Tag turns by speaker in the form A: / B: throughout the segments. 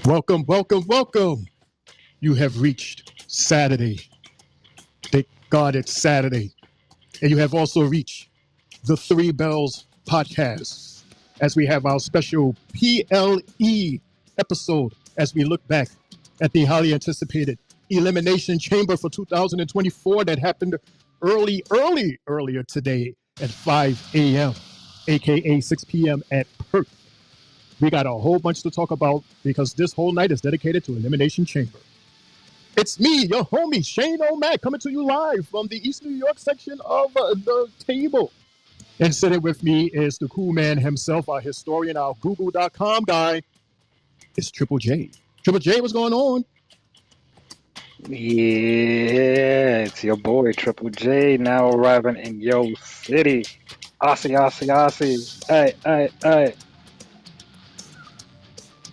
A: Welcome, welcome, welcome. You have reached Saturday. Thank God it's Saturday. And you have also reached the Three Bells podcast as we have our special PLE episode as we look back at the highly anticipated Elimination Chamber for 2024 that happened earlier today at 5 a.m., aka 6 p.m. at Perth. We got a whole bunch to talk about because this whole night is dedicated to Elimination Chamber. It's me, your homie, Shane O'Mac, coming to you live from the East New York section of the table. And sitting with me is the cool man himself, our historian, our Google.com guy. It's Triple J. Triple J, what's going on?
B: Yeah, it's your boy Triple J now arriving in Yo City. Aussie. Hey.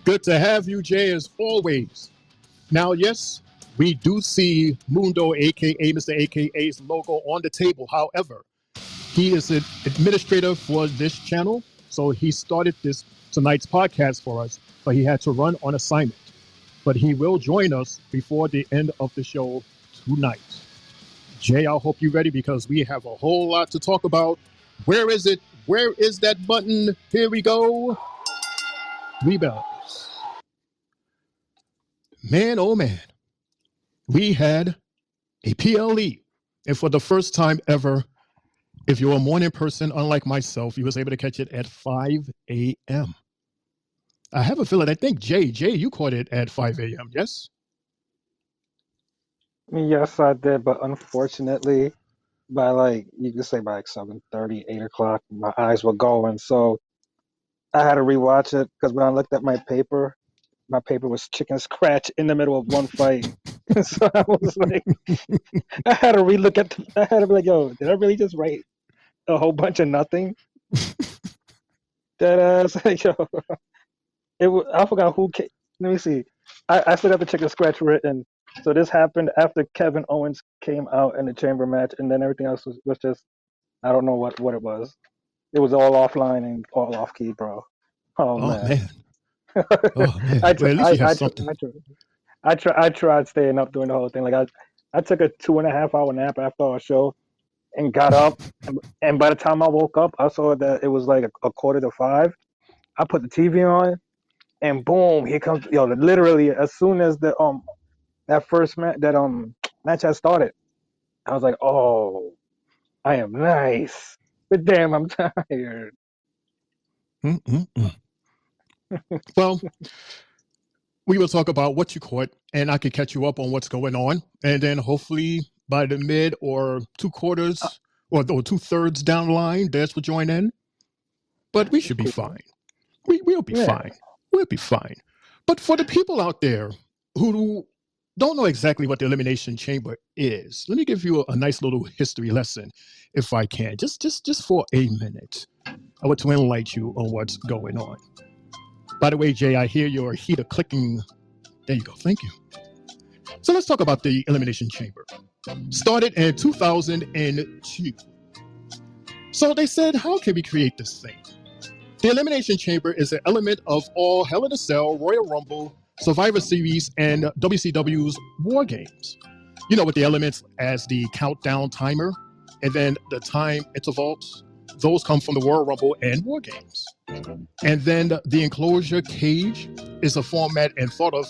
A: Good to have you, Jay, as always. Now, yes, we do see Mundo, a.k.a. Mr. AKA's logo on the table. However, he is an administrator for this channel, so he started tonight's podcast for us, but he had to run on assignment. But he will join us before the end of the show tonight. Jay, I hope you're ready because we have a whole lot to talk about. Where is it? Where is that button? Here we go. Three Bells. Man, oh man, we had a PLE. And for the first time ever, if you're a morning person, unlike myself, you was able to catch it at 5 a.m. I have a feeling, I think, Jay, you caught it at 5 a.m., yes?
B: Yes, I did, but unfortunately, you could say by 7:30, 8 o'clock, my eyes were going. So I had to rewatch it because when I looked at my paper was chicken scratch in the middle of one fight. So I was like, I had to relook at I had to be like, yo, did I really just write a whole bunch of nothing? That ass, like, yo. I forgot who came. Let me see. I still got the chicken scratch written. So this happened after Kevin Owens came out in the chamber match, and then everything else was just I don't know what it was. It was all offline and all off key, bro. Oh man.
A: Oh man.
B: I
A: Well, at least you have something.
B: I tried staying up during the whole thing. Like I took a 2.5 hour nap after our show and got up, and by the time I woke up, I saw that it was like a 4:45. I put the TV on. And boom, here comes literally as soon as the that first match had started, I was like, oh, I am nice, but damn, I'm tired.
A: Well, we will talk about what you caught, and I can catch you up on what's going on, and then hopefully by the mid or 2/4 or 2/3 down the line, Des will join in. But we should be fine. We'll be fine. We'll be fine. But for the people out there who don't know exactly what the Elimination Chamber is, let me give you a nice little history lesson, if I can, just for a minute. I want to enlighten you on what's going on. By the way, Jay, I hear your heater clicking. There you go. Thank you. So let's talk about the Elimination Chamber. Started in 2002. So they said, how can we create this thing? The Elimination Chamber is an element of all Hell in a Cell, Royal Rumble, Survivor Series, and WCW's War Games. You know, with the elements as the countdown timer, and then the time intervals. Those come from the Royal Rumble and War Games. And then the enclosure cage is a format and thought of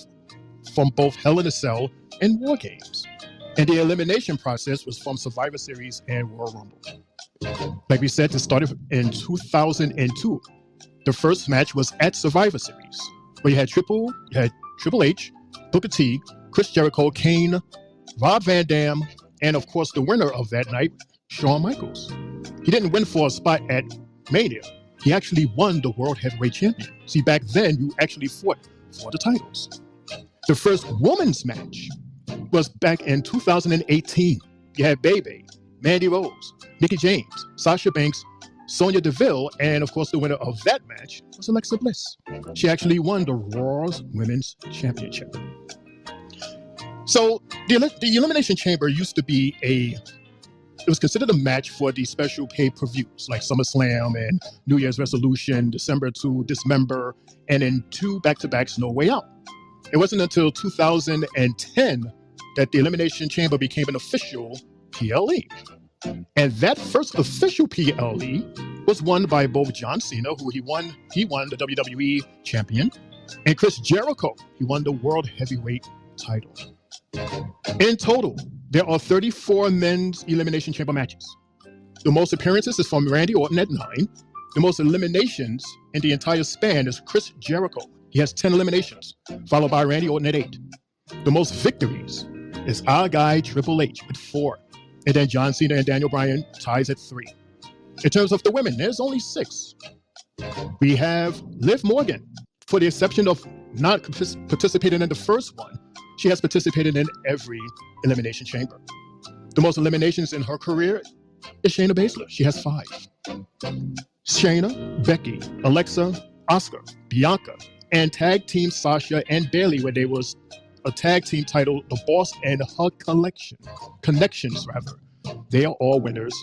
A: from both Hell in a Cell and War Games. And the elimination process was from Survivor Series and Royal Rumble. Like we said, it started in 2002. The first match was at Survivor Series, where you had Triple H, Booker T, Chris Jericho, Kane, Rob Van Dam, and of course the winner of that night, Shawn Michaels. He didn't win for a spot at Mania. He actually won the World Heavyweight Champion. See, back then you actually fought for the titles. The first women's match was back in 2018. You had Bebe, Mandy Rose, Mickie James, Sasha Banks, Sonya Deville, and of course the winner of that match was Alexa Bliss. She actually won the Raw's Women's Championship. So the Elimination Chamber used to be it was considered a match for the special pay-per-views like SummerSlam and New Year's Resolution, December to Dismember, and then 2 back-to-backs No Way Out. It wasn't until 2010 that the Elimination Chamber became an official PLE. And that first official PLE was won by both John Cena, who he won the WWE champion, and Chris Jericho. He won the World Heavyweight title. In total, there are 34 men's Elimination Chamber matches. The most appearances is from Randy Orton at 9. The most eliminations in the entire span is Chris Jericho. He has 10 eliminations, followed by Randy Orton at 8. The most victories is our guy Triple H with 4. And then John Cena and Daniel Bryan ties at 3. In terms of the women, there's only 6. We have Liv Morgan. For the exception of not participating in the first one, she has participated in every Elimination Chamber. The most eliminations in her career is Shayna Baszler. She has 5. Shayna, Becky, Alexa, Asuka, Bianca, and tag team Sasha and Bayley, where there was a tag team titled The Boss and Her Connections. They are all winners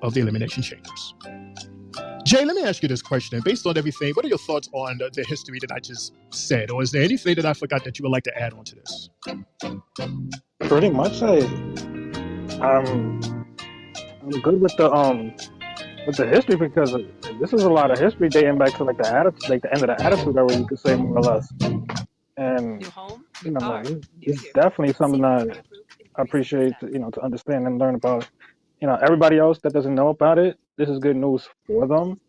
A: of the Elimination Chambers. Jay, let me ask you this question. Based on everything, what are your thoughts on the history that I just said? Or is there anything that I forgot that you would like to add on to this?
B: Pretty much, I'm good with the history, because this is a lot of history dating back to like the attitude, like the end of the Attitude Era, you could say, more or less. And it's definitely something that I appreciate, to understand and learn about. Everybody else that doesn't know about it, this is good news for them.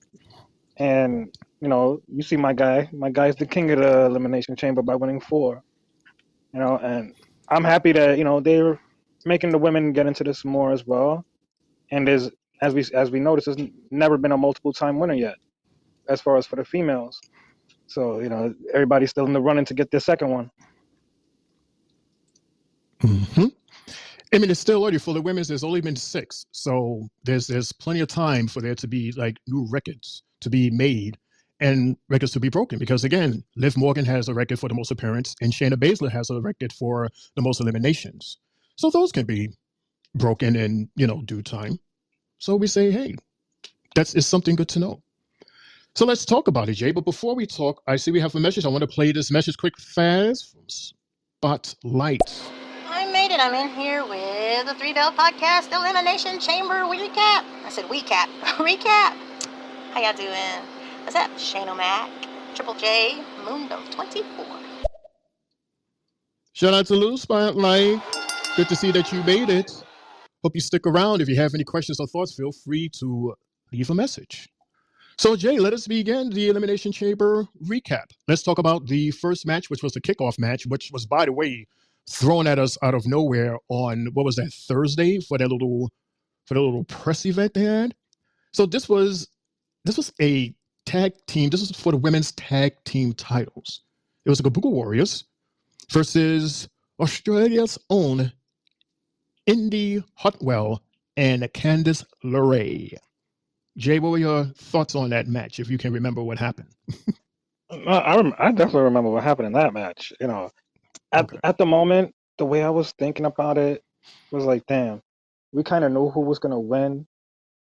B: And you see my guy's the king of the Elimination Chamber by winning 4. And I'm happy that they're making the women get into this more as well. And there's, as we noticed, there's never been a multiple time winner yet, as far as for the females. So everybody's still in the running to get their second one.
A: Mm-hmm. I mean, it's still early for the women's. There's only been 6, so there's plenty of time for there to be like new records to be made and records to be broken. Because again, Liv Morgan has a record for the most appearance, and Shayna Baszler has a record for the most eliminations. So those can be broken in due time. So we say, hey, it's something good to know. So let's talk about it, Jay. But before we talk, I see we have a message. I want to play this message quick, fast from Spotlight.
C: I made it. I'm in here with the 3 Bell Podcast Elimination Chamber recap. I said recap. Recap. How y'all doing? What's up? Shane O'Mac, Triple J, Mundo 24.
A: Shout out to Lou Spotlight. Good to see that you made it. Hope you stick around. If you have any questions or thoughts, feel free to leave a message. So, Jay, let us begin the Elimination Chamber recap. Let's talk about the first match, which was the kickoff match, which was, by the way, thrown at us out of nowhere on, what was that, Thursday for the little press event they had. So this was a tag team. This was for the women's tag team titles. It was the Kabuki Warriors versus Australia's own Indy Hartwell and Candice LeRae. Jay, what were your thoughts on that match, if you can remember what happened?
B: I definitely remember what happened in that match. At the moment, the way I was thinking about it was like, damn, we kind of knew who was gonna win,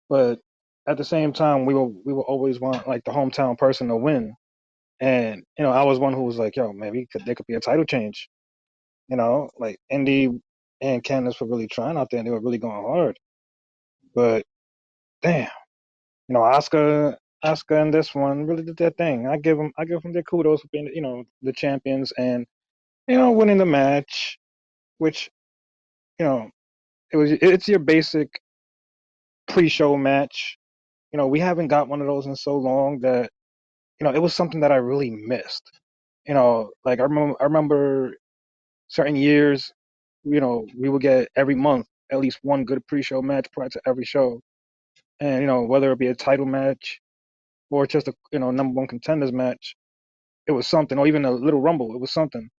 B: but at the same time, we will always want like the hometown person to win. And I was one who was like, yo, maybe there could be a title change. Like Indy and Candice were really trying out there, and they were really going hard. But damn, Asuka in this one really did their thing. I give them their kudos for being the champions and winning the match, which it's your basic pre-show match. We haven't got one of those in so long that it was something that I really missed. Like I remember certain years, we would get every month at least one good pre-show match prior to every show, and whether it be a title match or just a number one contenders match, it was something, or even a little rumble, it was something.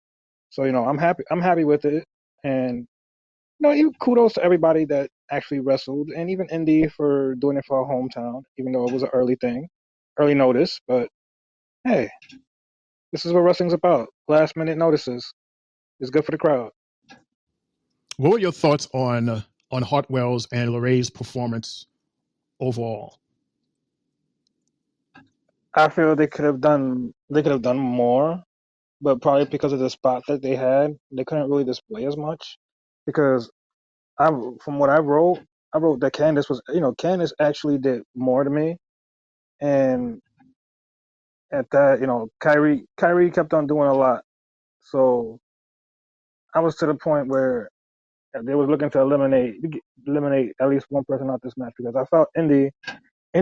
B: So I'm happy with it, and even kudos to everybody that actually wrestled, and even Indy for doing it for our hometown, even though it was an early notice. But hey, this is what wrestling's about. Last minute notices. It's good for the crowd.
A: What were your thoughts on Hartwell's and LeRae's performance overall?
B: I feel they could have done more. but probably because of the spot that they had, they couldn't really display as much. Because from what I wrote that Candace was, Candace actually did more to me, and at that, Kyrie kept on doing a lot. So I was to the point where they was looking to eliminate at least one person out this match because I felt Indy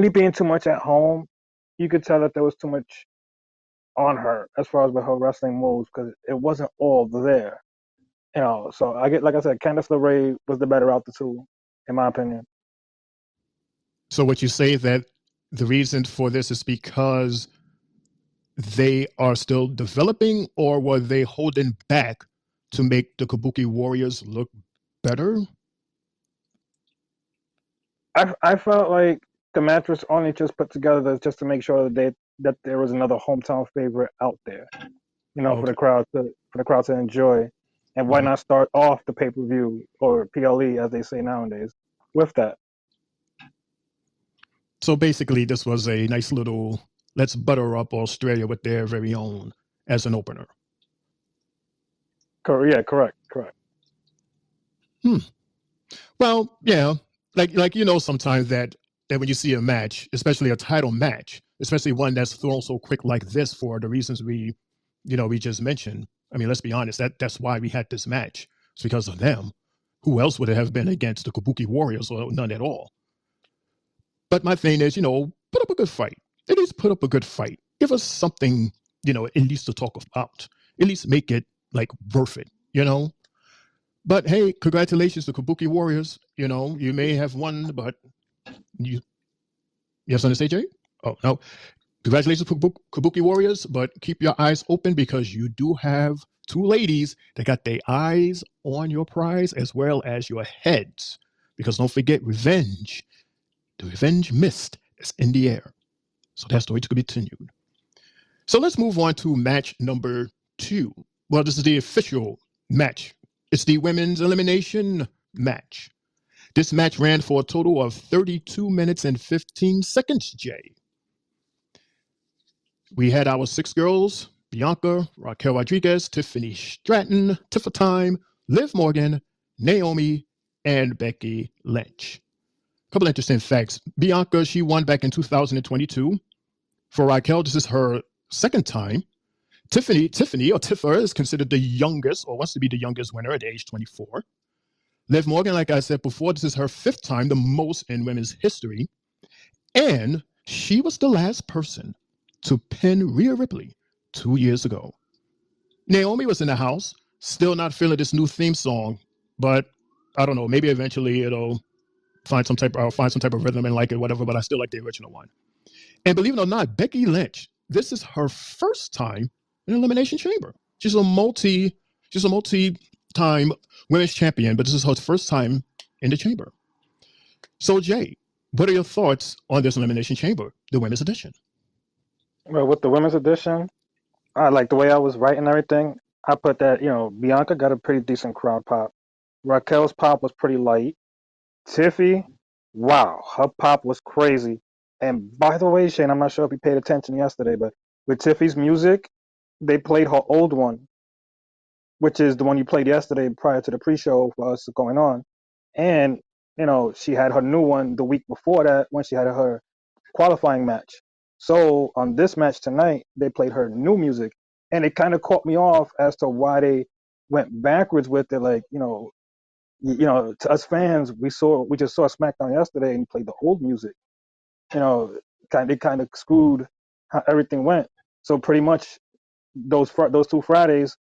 B: being too much at home, you could tell that there was too much on her as far as with her wrestling moves because it wasn't all there. So like I said, Candice LeRae was the better out the two, in my opinion.
A: So what you say that the reason for this is because they are still developing, or were they holding back to make the Kabuki Warriors look better?
B: I felt like the match was only just put together just to make sure that there was another hometown favorite out there, for
A: Okay.
B: the crowd to enjoy. And why
A: Mhm.
B: not start off the pay per view or PLE as they say nowadays with that?
A: So basically, this was a nice little let's butter up Australia with their very own as an opener.
B: Yeah, correct.
A: Well, yeah, like sometimes that when you see a match, especially a title match, especially one that's thrown so quick like this for the reasons we just mentioned. I mean, let's be honest, that's why we had this match. It's because of them. Who else would it have been against the Kabuki Warriors, or none at all? But my thing is, put up a good fight. At least put up a good fight. Give us something, at least to talk about. At least make it like worth it. But hey, congratulations to Kabuki Warriors. You may have won, but you have something to say, Jay? Oh no. Congratulations, Kabuki Warriors, but keep your eyes open because you do have two ladies that got their eyes on your prize as well as your heads. Because don't forget, revenge. The revenge mist is in the air. So that story to be continued. So let's move on to match number 2. Well, this is the official match. It's the women's elimination match. This match ran for a total of 32 minutes and 15 seconds, Jay. We had our 6 girls: Bianca, Raquel Rodriguez, Tiffany Stratton, Tifa Time, Liv Morgan, Naomi, and Becky Lynch. A couple interesting facts. Bianca, she won back in 2022. For Raquel, this is her second time. Tiffany or Tiffer is considered the youngest, or wants to be the youngest winner at age 24. Liv Morgan, like I said before, this is her 5th time, the most in women's history. And she was the last person to pin Rhea Ripley 2 years ago. Naomi was in the house, still not feeling this new theme song, but I don't know, maybe eventually it'll find some type of rhythm and like it, whatever, but I still like the original one. And believe it or not, Becky Lynch, this is her first time in Elimination Chamber. She's a multi-time women's champion, but this is her first time in the chamber. So Jay, what are your thoughts on this Elimination Chamber, the women's edition?
B: Well, with the women's edition, I like the way I was writing everything. I put that, Bianca got a pretty decent crowd pop. Raquel's pop was pretty light. Tiffy, wow, her pop was crazy. And by the way, Shane, I'm not sure if you paid attention yesterday, but with Tiffy's music, they played her old one, which is the one you played yesterday prior to the pre-show for us going on. And, she had her new one the week before that when she had her qualifying match. So on this match tonight, they played her new music. And it kind of caught me off as to why they went backwards with it. Like, to us fans, we just saw SmackDown yesterday and played the old music. They kind of screwed how everything went. So pretty much those 2 Fridays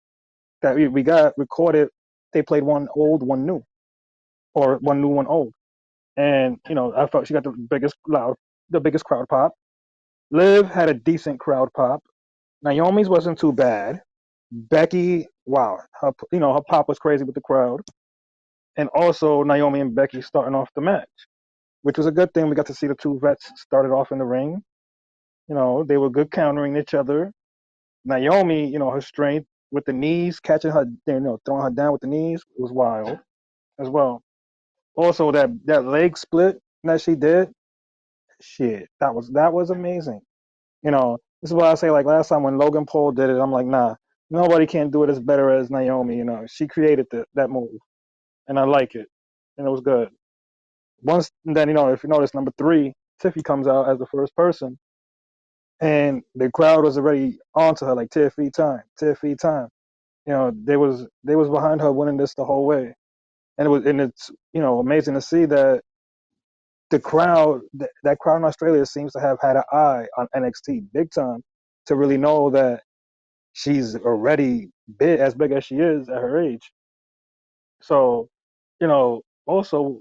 B: that we got recorded, they played one old, one new, or one new, one old. And I felt she got the biggest crowd pop. Liv had a decent crowd pop. Naomi's wasn't too bad. Becky, wow, her pop was crazy with the crowd. And also Naomi and Becky starting off the match, which was a good thing. We got to see the 2 vets started off in the ring. They were good countering each other. Naomi, her strength with the knees, catching her, throwing her down with the knees was wild as well. Also, that leg split that she did, shit, that was amazing. This is why I say, like last time when Logan Paul did it, I'm like, nah, nobody can do it as better as Naomi. She created that move, and I like it, and it was good. Once then, if you notice, number 3, Tiffy comes out as the first person, and the crowd was already onto her like Tiffy time, Tiffy time. They was behind her winning this the whole way, and it's amazing to see that the crowd that crowd in Australia seems to have had an eye on NXT big time to really know that she's already as big as she is at her age. So, also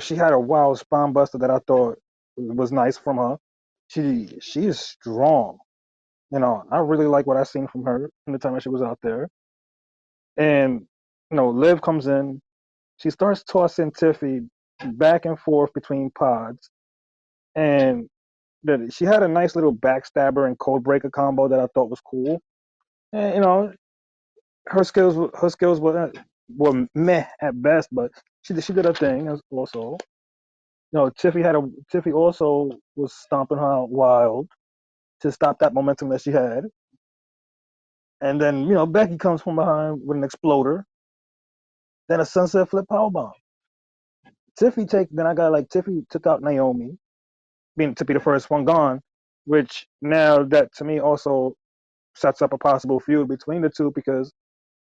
B: she had a wild spine buster that I thought was nice from her. She is strong. I really like what I seen from her in the time that she was out there. And Liv comes in. She starts tossing Tiffy back and forth between pods, and she had a nice little backstabber and code breaker combo that I thought was cool. And her skills were meh at best, but she did her thing also. Tiffy also was stomping her out wild to stop that momentum that she had. And then Becky comes from behind with an exploder, then a sunset flip powerbomb. Tiffy took out Naomi, being to be the first one gone, which now that to me also sets up a possible feud between the two because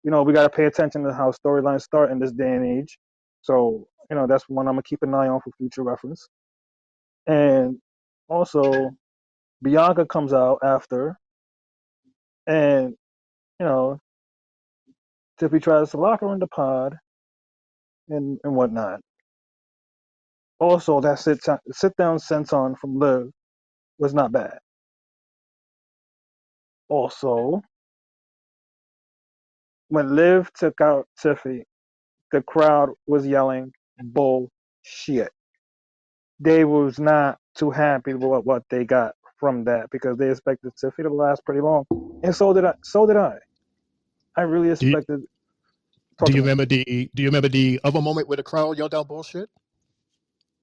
B: we got to pay attention to how storylines start in this day and age. So that's one I'm gonna keep an eye on for future reference. And also Bianca comes out after, and you know Tiffy tries to lock her in the pod and whatnot. Also, that sit down senton from Liv was not bad. Also, when Liv took out Tiffy, the crowd was yelling bullshit. They was not too happy with what they got from that because they expected Tiffy to last pretty long, and so did I. So did I. I really
A: Do you,
B: expected. Talk
A: do
B: to
A: you
B: me.
A: remember the other moment where the crowd yelled out bullshit?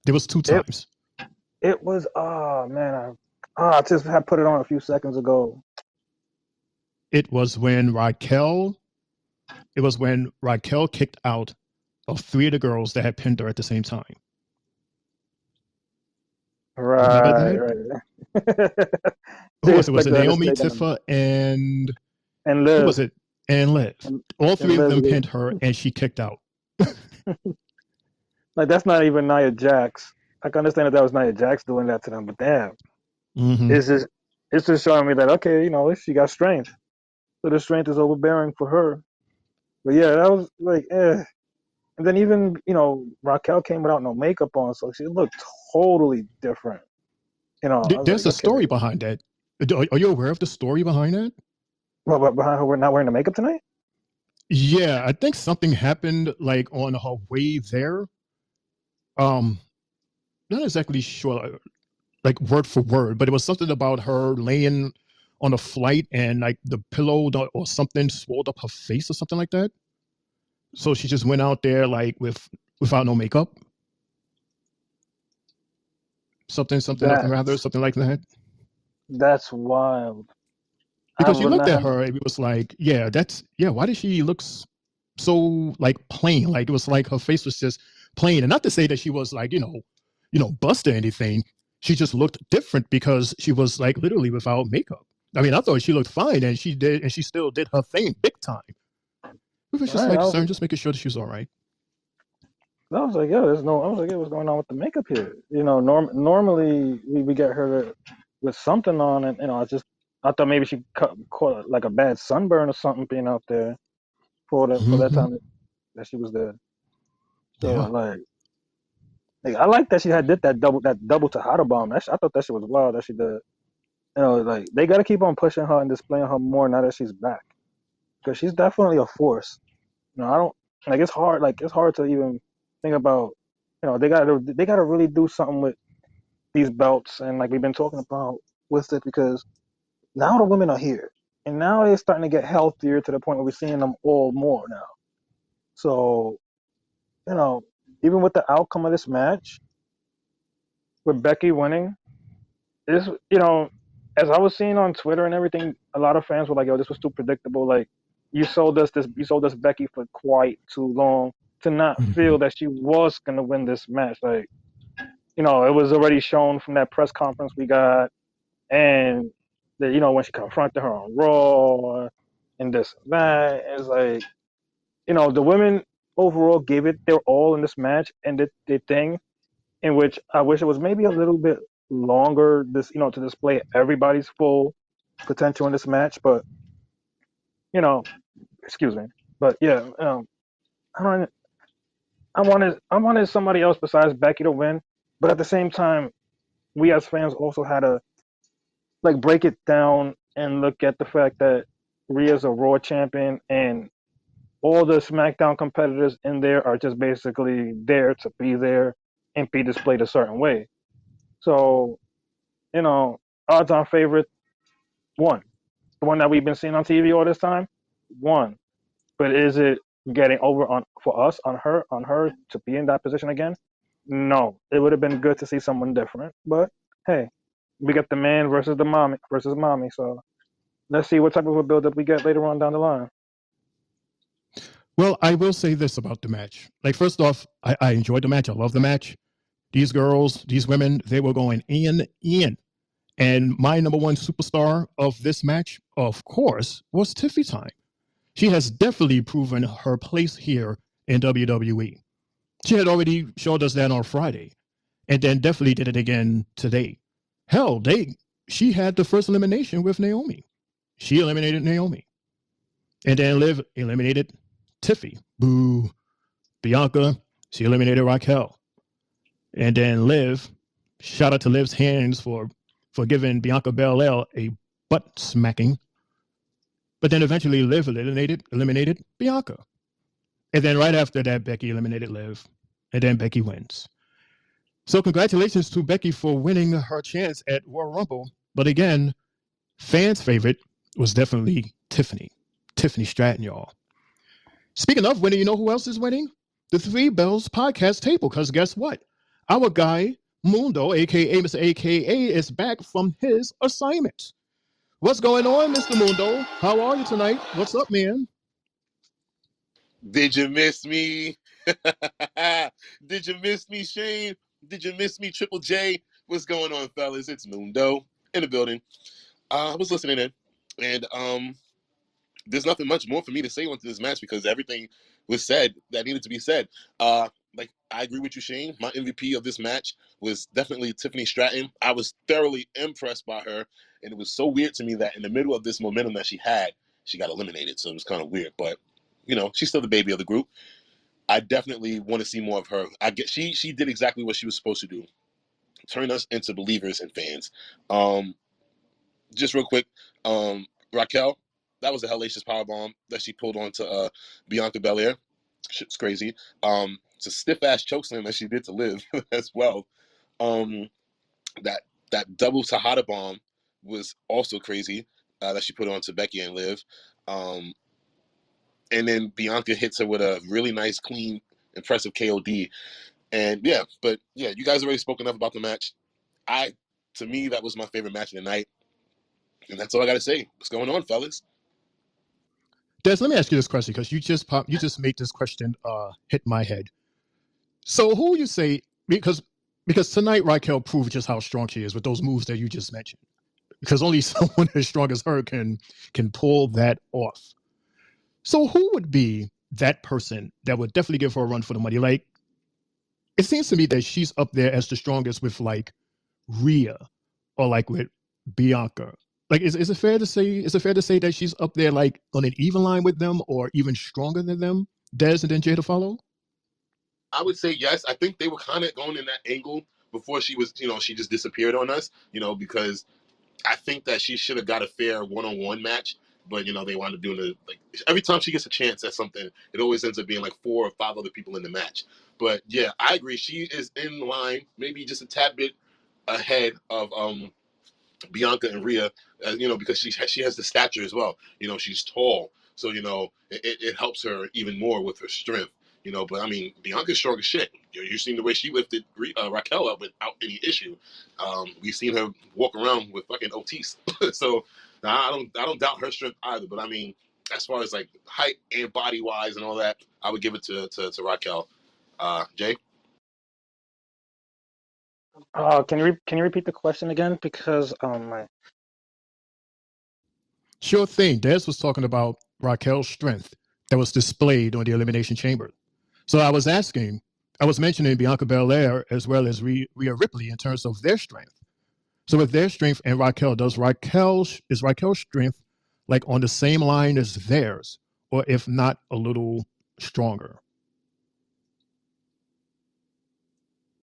A: There was 2
B: It
A: times.
B: it was man I just had put it on a few seconds ago.
A: It was when Raquel kicked out of 3 of the girls that had pinned her at the same time. Remember
B: Right,
A: that?
B: right.
A: Who
B: They
A: was it? Was it
B: expected her to
A: Naomi,
B: stay down
A: Tifa, and
B: and
A: who was
B: live
A: it? And Liv.
B: and,
A: All
B: and
A: 3 of
B: live.
A: them pinned her, and she kicked out.
B: Like that's not even Nia Jax. I can understand if that was Nia Jax doing that to them, but damn,
A: Mm-hmm.
B: it's just it's just showing me that okay, she got strength, so the strength is overbearing for her. But yeah, that was like, eh. And then even Raquel came without no makeup on, so she looked totally different. I was
A: There's
B: like,
A: a
B: okay,
A: story behind that. Are you aware of the story behind that?
B: well, behind her, we're not wearing the makeup tonight.
A: Yeah, I think something happened like on her way there. Um, Not exactly sure, like word for word, but it was something about her laying on a flight and like the pillow or something swelled up her face or something like that. So she just went out there like without no makeup, something
B: That
A: rather something like that.
B: that's wild. I
A: Because you
B: would
A: looked
B: not
A: at
B: have.
A: her, and it was like, yeah, that's yeah. Why did she look so like plain? Like it was like her face was just plain, and not to say that she was like bust or anything. She just looked different because she was like literally without makeup. I mean, I thought she looked fine, and she still did her thing big time. It was just
B: Right,
A: like concerned, just making sure that she was all right.
B: I was like, yo, there's no. I was like, yo, what's going on with the makeup here? Normally we get her with something on, and I thought maybe she caught like a bad sunburn or something being out there for that
A: Mm-hmm.
B: time that she was there. So
A: Yeah.
B: I like that she had did that double Tejada bomb. I thought that shit was wild that she did. Like they got to keep on pushing her and displaying her more now that she's back because she's definitely a force. I don't like it's hard. Like it's hard to even think about. They gotta really do something with these belts and like we've been talking about with it because now the women are here and now they're starting to get healthier to the point where we're seeing them all more now. So you know, even with the outcome of this match with Becky winning, is as I was seeing on Twitter and everything, a lot of fans were like, "Yo, this was too predictable. Like, you sold us Becky for quite too long to not
A: Mhm.
B: feel that she was gonna win this match. Like, it was already shown from that press conference we got, and that when she confronted her on Raw and this and that, it's like, the women overall gave it their all in this match and did their thing, in which I wish it was maybe a little bit longer, this to display everybody's full potential in this match. But you know, excuse me. But yeah, I don't. I wanted somebody else besides Becky to win. But at the same time, we as fans also had to like break it down and look at the fact that Rhea's a Raw champion and all the SmackDown competitors in there are just basically there to be there and be displayed a certain way. So, you know, odds on favorite, one. The one that we've been seeing on TV all this time, one. But is it getting over on for us on her to be in that position again? No. It would have been good to see someone different. But hey, we got the man versus mommy. So let's see what type of a build up we get later on down the line.
A: Well, I will say this about the match. Like, first off, I enjoyed the match. I love the match. These girls, these women, they were going in. And my number one superstar of this match, of course, was Tiffy Time. She has definitely proven her place here in WWE. She had already showed us that on Friday, and then definitely did it again today. Hell, she had the first elimination with Naomi. She eliminated Naomi. And then Liv eliminated Tiffy. Boo. Bianca, she eliminated Raquel. And then Liv, shout out to Liv's hands for giving Bianca Belair a butt smacking. But then eventually Liv eliminated Bianca. And then right after that, Becky eliminated Liv. And then Becky wins. So congratulations to Becky for winning her chance at Royal Rumble. But again, fans' favorite was definitely Tiffany. Tiffany Stratton, y'all. Speaking of winning, you know who else is winning? The Three Bells podcast table. Because guess what? Our guy, Mundo, aka Mr. AKA, is back from his assignment. What's going on, Mr. Mundo? How are you tonight? What's up, man?
D: Did you miss me? Did you miss me, Shane? Did you miss me, Triple J? What's going on, fellas? It's Mundo in the building. I was listening in, and there's nothing much more for me to say onto this match because everything was said that needed to be said. Like I agree with you, Shane. My MVP of this match was definitely Tiffany Stratton. I was thoroughly impressed by her, and it was so weird to me that in the middle of this momentum that she had, she got eliminated. So it was kind of weird, but she's still the baby of the group. I definitely want to see more of her. I get she did exactly what she was supposed to do, turn us into believers and fans. Um, just real quick, Raquel, that was a hellacious powerbomb that she pulled onto Bianca Belair. Shit's crazy. It's a stiff ass chokeslam that she did to Liv as well. Um, that that double Tahada bomb was also crazy that she put onto Becky and Liv. Um, and then Bianca hits her with a really nice, clean, impressive KOD. And yeah, you guys already spoke enough about the match. To me, that was my favorite match of the night. And that's all I got to say. What's going on, fellas?
A: Des, let me ask you this question because you just made this question hit my head. So who you say because tonight Raquel proved just how strong she is with those moves that you just mentioned. Because only someone as strong as her can pull that off. So who would be that person that would definitely give her a run for the money? Like, it seems to me that she's up there as the strongest with like Rhea or like with Bianca. Like, is it fair to say that she's up there like on an even line with them or even stronger than them? Des and then Jay to follow?
D: I would say yes. I think they were kind of going in that angle before she was, she just disappeared on us, because I think that she should have got a fair one-on-one match. But, they wound up doing it. Like, every time she gets a chance at something, it always ends up being like 4 or 5 other people in the match. But, yeah, I agree. She is in line, maybe just a tad bit ahead of Bianca and Rhea, because she has the stature as well. She's tall. So, it helps her even more with her strength. You know, but I mean, Bianca's strong as shit. You've seen the way she lifted Raquel up without any issue. We've seen her walk around with fucking Otis. So I don't doubt her strength either. But I mean, as far as like height and body wise and all that, I would give it to Raquel. Jay?
B: Can you repeat the question again? Because
A: Sure thing. Des was talking about Raquel's strength that was displayed on the Elimination Chamber. So I was mentioning Bianca Belair as well as Rhea Ripley in terms of their strength. So with their strength and Raquel, is Raquel's strength like on the same line as theirs, or if not a little stronger?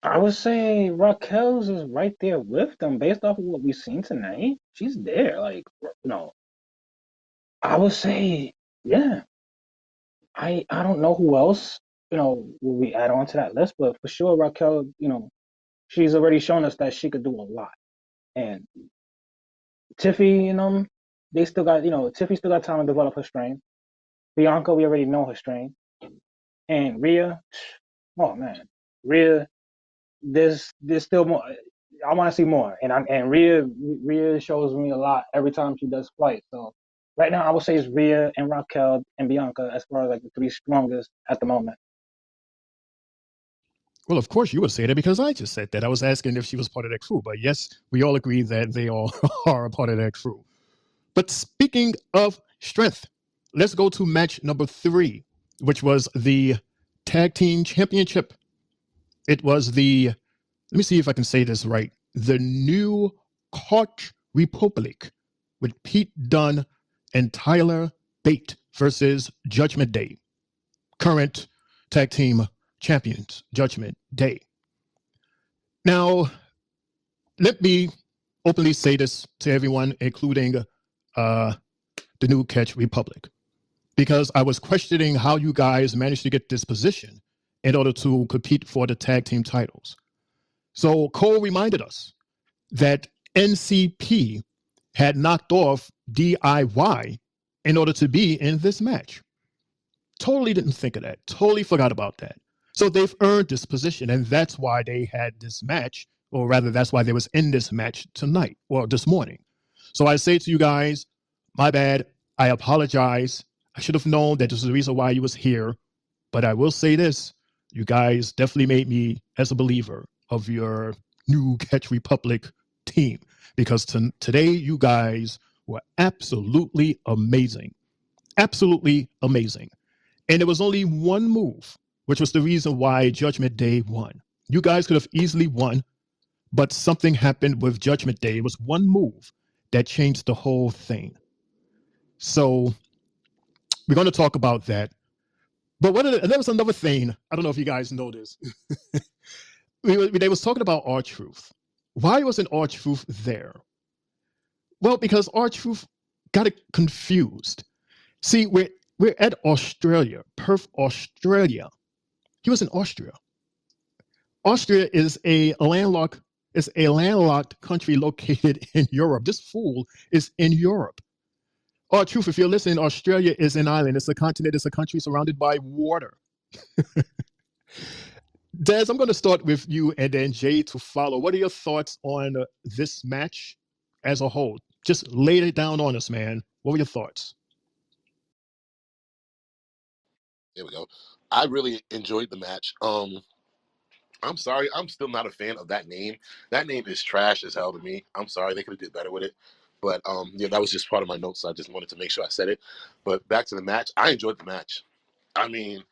B: I would say Raquel's is right there with them based off of what we've seen tonight. She's there. Like, I would say, yeah. I don't know who else, will we add on to that list, but for sure Raquel, she's already shown us that she could do a lot. And Tiffy and they still got, Tiffy still got time to develop her strength. Bianca, we already know her strength. And Rhea, oh man. Rhea, there's still more. I want to see more. And Rhea shows me a lot every time she does fight. So right now I would say it's Rhea and Raquel and Bianca as far as like the three strongest at the moment.
A: Well, of course you would say that because I just said that. I was asking if she was part of that crew, but yes, we all agree that they all are a part of that crew. But speaking of strength, let's go to match number 3, which was the Tag Team Championship. It was let me see if I can say this right, the New Koch Republic with Pete Dunne and Tyler Bate versus Judgment Day, current Tag Team Champions, Judgment Day. Now, let me openly say this to everyone, including the New Koch Republic, because I was questioning how you guys managed to get this position in order to compete for the tag team titles. So Cole reminded us that NCP had knocked off DIY in order to be in this match. Totally didn't think of that. Totally forgot about that. So they've earned this position, and that's why they had this match, or rather, that's why they was in this match tonight, or this morning. So I say to you guys, my bad. I apologize. I should have known that this was the reason why you was here. But I will say this. You guys definitely made me as a believer of your New Koch Republic team, because today you guys were absolutely amazing. Absolutely amazing. And there was only one move, which was the reason why Judgment Day won. You guys could have easily won, but something happened with Judgment Day. It was one move that changed the whole thing. So we're going to talk about that. But there was another thing. I don't know if you guys know this. They was talking about R-Truth. Why wasn't R-Truth there? Well, because R-Truth got it confused. See, we're at Australia, Perth, Australia. He was in Austria. Austria is a landlocked country located in Europe. This fool is in Europe. R-Truth, if you're listening, Australia is an island. It's a continent. It's a country surrounded by water. Des, I'm going to start with you and then Jay to follow. What are your thoughts on this match as a whole? Just lay it down on us, man. What were your thoughts?
D: There we go. I really enjoyed the match. I'm sorry, I'm still not a fan of that name. That name is trash as hell to me. I'm sorry, they could have did better with it. But yeah, that was just part of my notes. So I just wanted to make sure I said it. But back to the match, I enjoyed the match. I mean,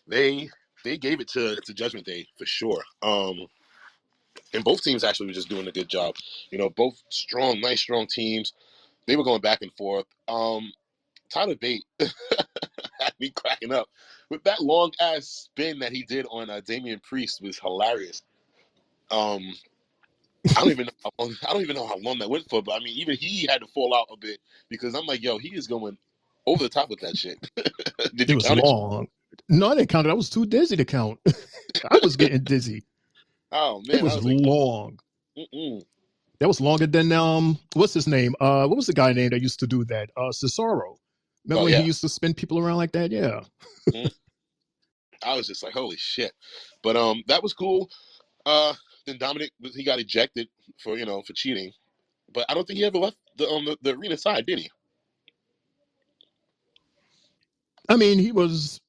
D: they gave it to Judgment Day for sure. And both teams actually were just doing a good job. You know, both strong, nice, strong teams. They were going back and forth. Tyler Bate had me cracking up with that long ass spin that he did on Damian Priest was hilarious. I don't even know how long that went for, but I mean, even he had to fall out a bit because I'm like, yo, he is going over the top with that shit. Did
A: It
D: you
A: was
D: count it?
A: long. No, I didn't count it. I was too dizzy to count. I was getting dizzy.
D: Oh
A: It
D: man, I
A: was
D: was like,
A: long.
D: mm-mm.
A: That was longer than what's his name? What was the guy name that used to do that? Cesaro. Remember
D: Oh
A: when he
D: yeah.
A: used to spin people around like that? Yeah.
D: Mm-hmm. I was just like, holy shit. But that was cool. Then Dominic, he got ejected for for cheating, but I don't think he ever left the arena side, did he?
A: I mean, he was.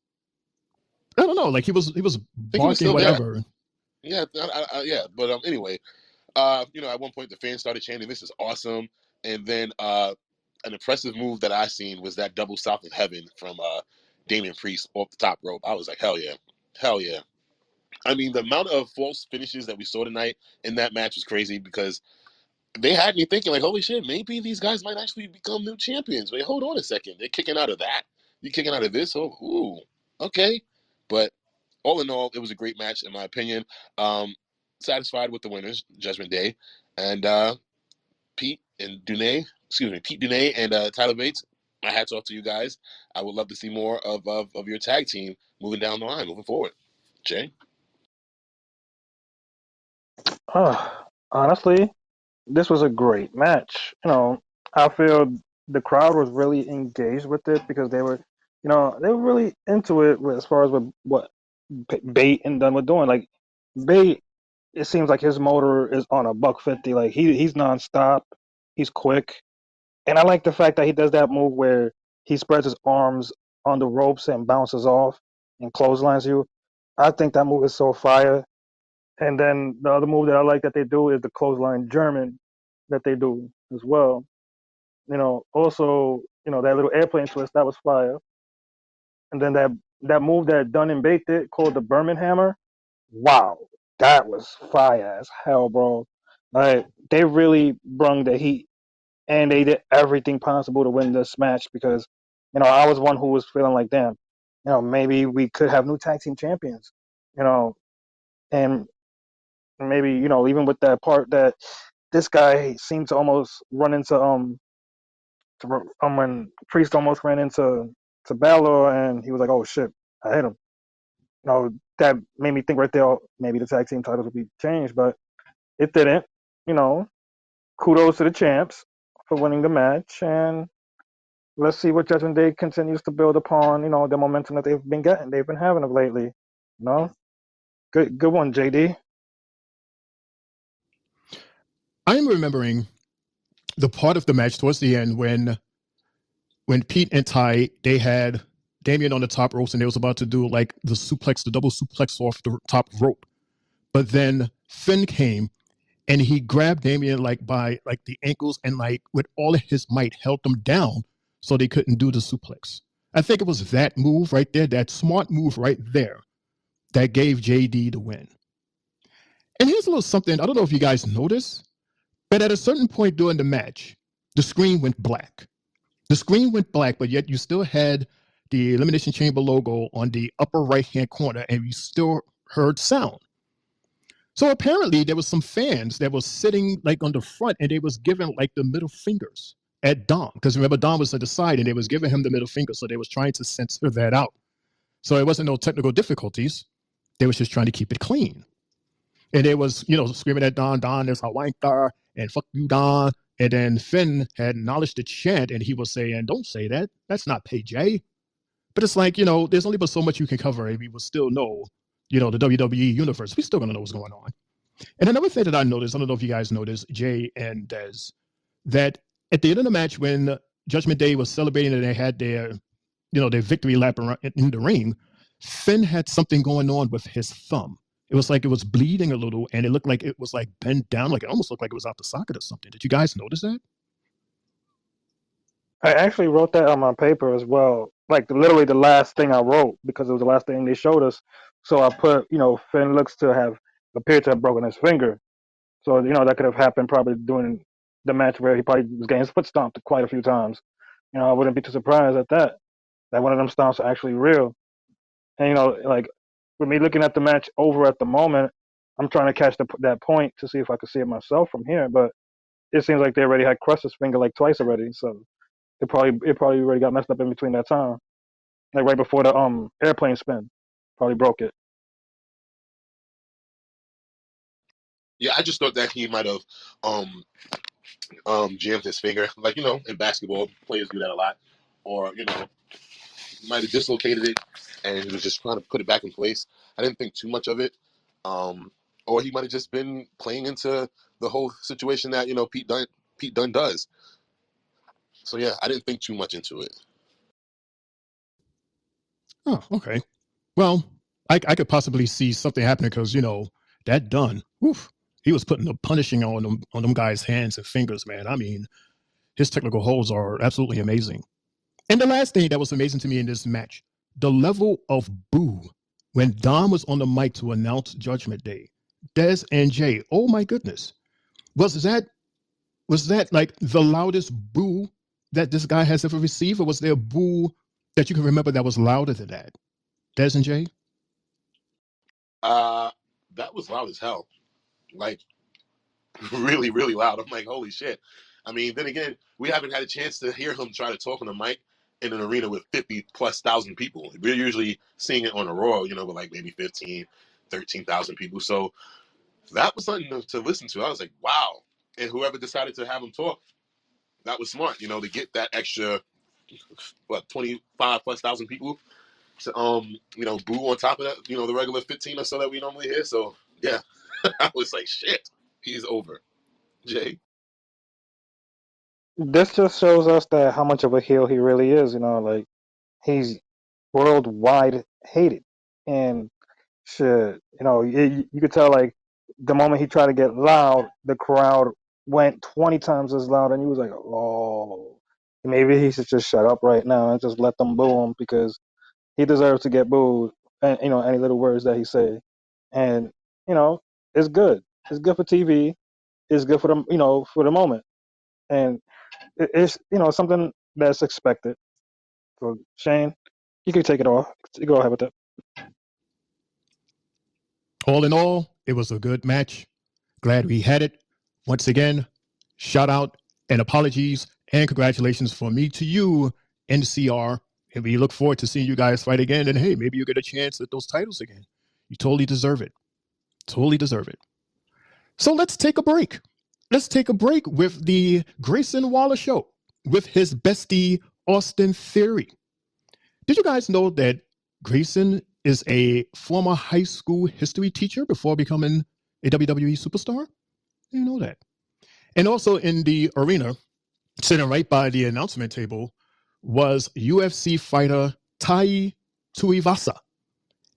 A: I don't know. Like he was
D: I think he was
A: barking
D: still there.
A: whatever.
D: Yeah, yeah. But anyway, at one point the fans started chanting, "This is awesome!" And then an impressive move that I seen was that double south of heaven from Damian Priest off the top rope. I was like, hell yeah, hell yeah. I mean, the amount of false finishes that we saw tonight in that match was crazy because they had me thinking, like, holy shit, maybe these guys might actually become new champions. Wait, hold on a second. They're kicking out of that. You're kicking out of this? Oh, ooh, okay. But all in all, it was a great match, in my opinion. Satisfied with the winners, Judgment Day. And Pete Dunne and Tyler Bates, my hats off to you guys. I would love to see more of your tag team moving down the line, moving forward. Jay?
B: Honestly, this was a great match. I feel the crowd was really engaged with it because they were really into it as far as what Bate and Dunn were doing. Like Bate, it seems like his motor is on a $150. Like he's nonstop, he's quick, and I like the fact that he does that move where he spreads his arms on the ropes and bounces off and clotheslines you. I think that move is so fire. And then the other move that I like that they do is the clothesline German that they do as well. Also, that little airplane twist that was fire. And then that move that Dunn and Bate did called the Berman Hammer. Wow, that was fire as hell, bro. Like they really brung the heat, and they did everything possible to win this match because, I was one who was feeling like, damn, maybe we could have new tag team champions, you know, and maybe even with that part that this guy seemed to almost run into when Priest almost ran into Balor and he was like, oh shit, I hit him. That made me think right there, oh, maybe the tag team titles would be changed, but it didn't. You know, kudos to the champs for winning the match, and let's see what Judgment Day continues to build upon. The momentum that they've been having of lately. Good one, JD.
A: I'm remembering the part of the match towards the end when Pete and Ty, they had Damian on the top ropes and they was about to do like the double suplex off the top rope. But then Finn came and he grabbed Damian like by like the ankles and like with all of his might held them down so they couldn't do the suplex. I think it was that move right there, that smart move right there, that gave JD the win. And here's a little something, I don't know if you guys noticed, but at a certain point during the match, the screen went black. The screen went black, but yet you still had the Elimination Chamber logo on the upper right-hand corner, and you still heard sound. So apparently there was some fans that was sitting like on the front, and they was giving like the middle fingers at Dom. Because remember, Dom was at the side, and they was giving him the middle finger, so they was trying to censor that out. So it wasn't no technical difficulties. They was just trying to keep it clean. And they was, screaming at Don, there's a wanker, and fuck you, Don. And then Finn had acknowledged the chant, and he was saying, don't say that. That's not PJ. But it's like, there's only but so much you can cover, and we will still know, the WWE Universe. We still going to know what's going on. And another thing that I noticed, I don't know if you guys noticed, Jay and Des, that at the end of the match, when Judgment Day was celebrating and they had their victory lap in the ring, Finn had something going on with his thumb. It was like it was bleeding a little, and it looked like it was like bent down, like it almost looked like it was out the socket or something. Did you guys notice that?
B: I actually wrote that on my paper as well. Like literally the last thing I wrote because it was the last thing they showed us. So I put, Finn looks to have appeared to have broken his finger. So that could have happened probably during the match where he probably was getting his foot stomped quite a few times. I wouldn't be too surprised at that. That one of them stomps are actually real. And like with me looking at the match over at the moment, I'm trying to catch that point to see if I could see it myself from here. But it seems like they already had crushed his finger like twice already. So it probably already got messed up in between that time, like right before the airplane spin, probably broke it.
D: Yeah, I just thought that he might have jammed his finger. Like, in basketball, players do that a lot. Or, might have dislocated it. and he was just trying to put it back in place. I didn't think too much of it. Or he might have just been playing into the whole situation that, Pete Dunne does. So yeah, I didn't think too much into it.
A: Oh, okay. Well, I could possibly see something happening because, that Dunn, oof, he was putting the punishing on them guys' hands and fingers, man. I mean, his technical holds are absolutely amazing. And the last thing that was amazing to me in this match, the level of boo when Dom was on the mic to announce Judgment Day. Dez and Jay, oh my goodness. Was that like the loudest boo that this guy has ever received, or was there a boo that you can remember that was louder than that? Dez and Jay?
D: That was loud as hell. Like, really, really loud. I'm like, holy shit. I mean, then again, we haven't had a chance to hear him try to talk on the mic in an arena with 50,000+ people. We're usually seeing it on a Raw, with like maybe 15, 13,000 people. So that was something to listen to. I was like, wow. And whoever decided to have him talk, that was smart, to get that extra, 25,000+ people to, boo on top of that, the regular 15 or so that we normally hear. So yeah, I was like, shit, he's over. Jay?
B: This just shows us that how much of a heel he really is. Like he's worldwide hated, and shit. You could tell like the moment he tried to get loud, the crowd went 20 times as loud, and he was like, "Oh, maybe he should just shut up right now and just let them boo him because he deserves to get booed." And any little words that he said, and it's good. It's good for TV. It's good for the moment, and it's something that's expected. So Shane, you can take it off. You go ahead with it.
A: All in all, it was a good match. Glad we had it. Once again, shout out and apologies and congratulations from me to you, NCR. And we look forward to seeing you guys fight again. And hey, maybe you get a chance at those titles again. You totally deserve it. Totally deserve it. So let's take a break. Let's take a break with the Grayson Waller Show with his bestie, Austin Theory. Did you guys know that Grayson is a former high school history teacher before becoming a WWE superstar? You know that. And also in the arena, sitting right by the announcement table, was UFC fighter Tai Tuivasa.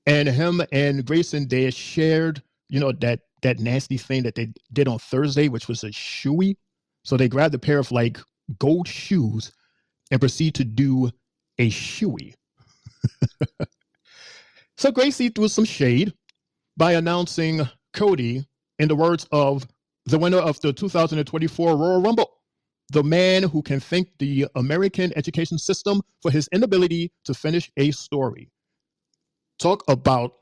A: And him and Grayson, they shared, that nasty thing that they did on Thursday, which was a shoey. So they grabbed a pair of like gold shoes and proceed to do a shoey. So Gracie threw some shade by announcing Cody, in the words of the winner of the 2024 Royal Rumble, the man who can thank the American education system for his inability to finish a story. Talk about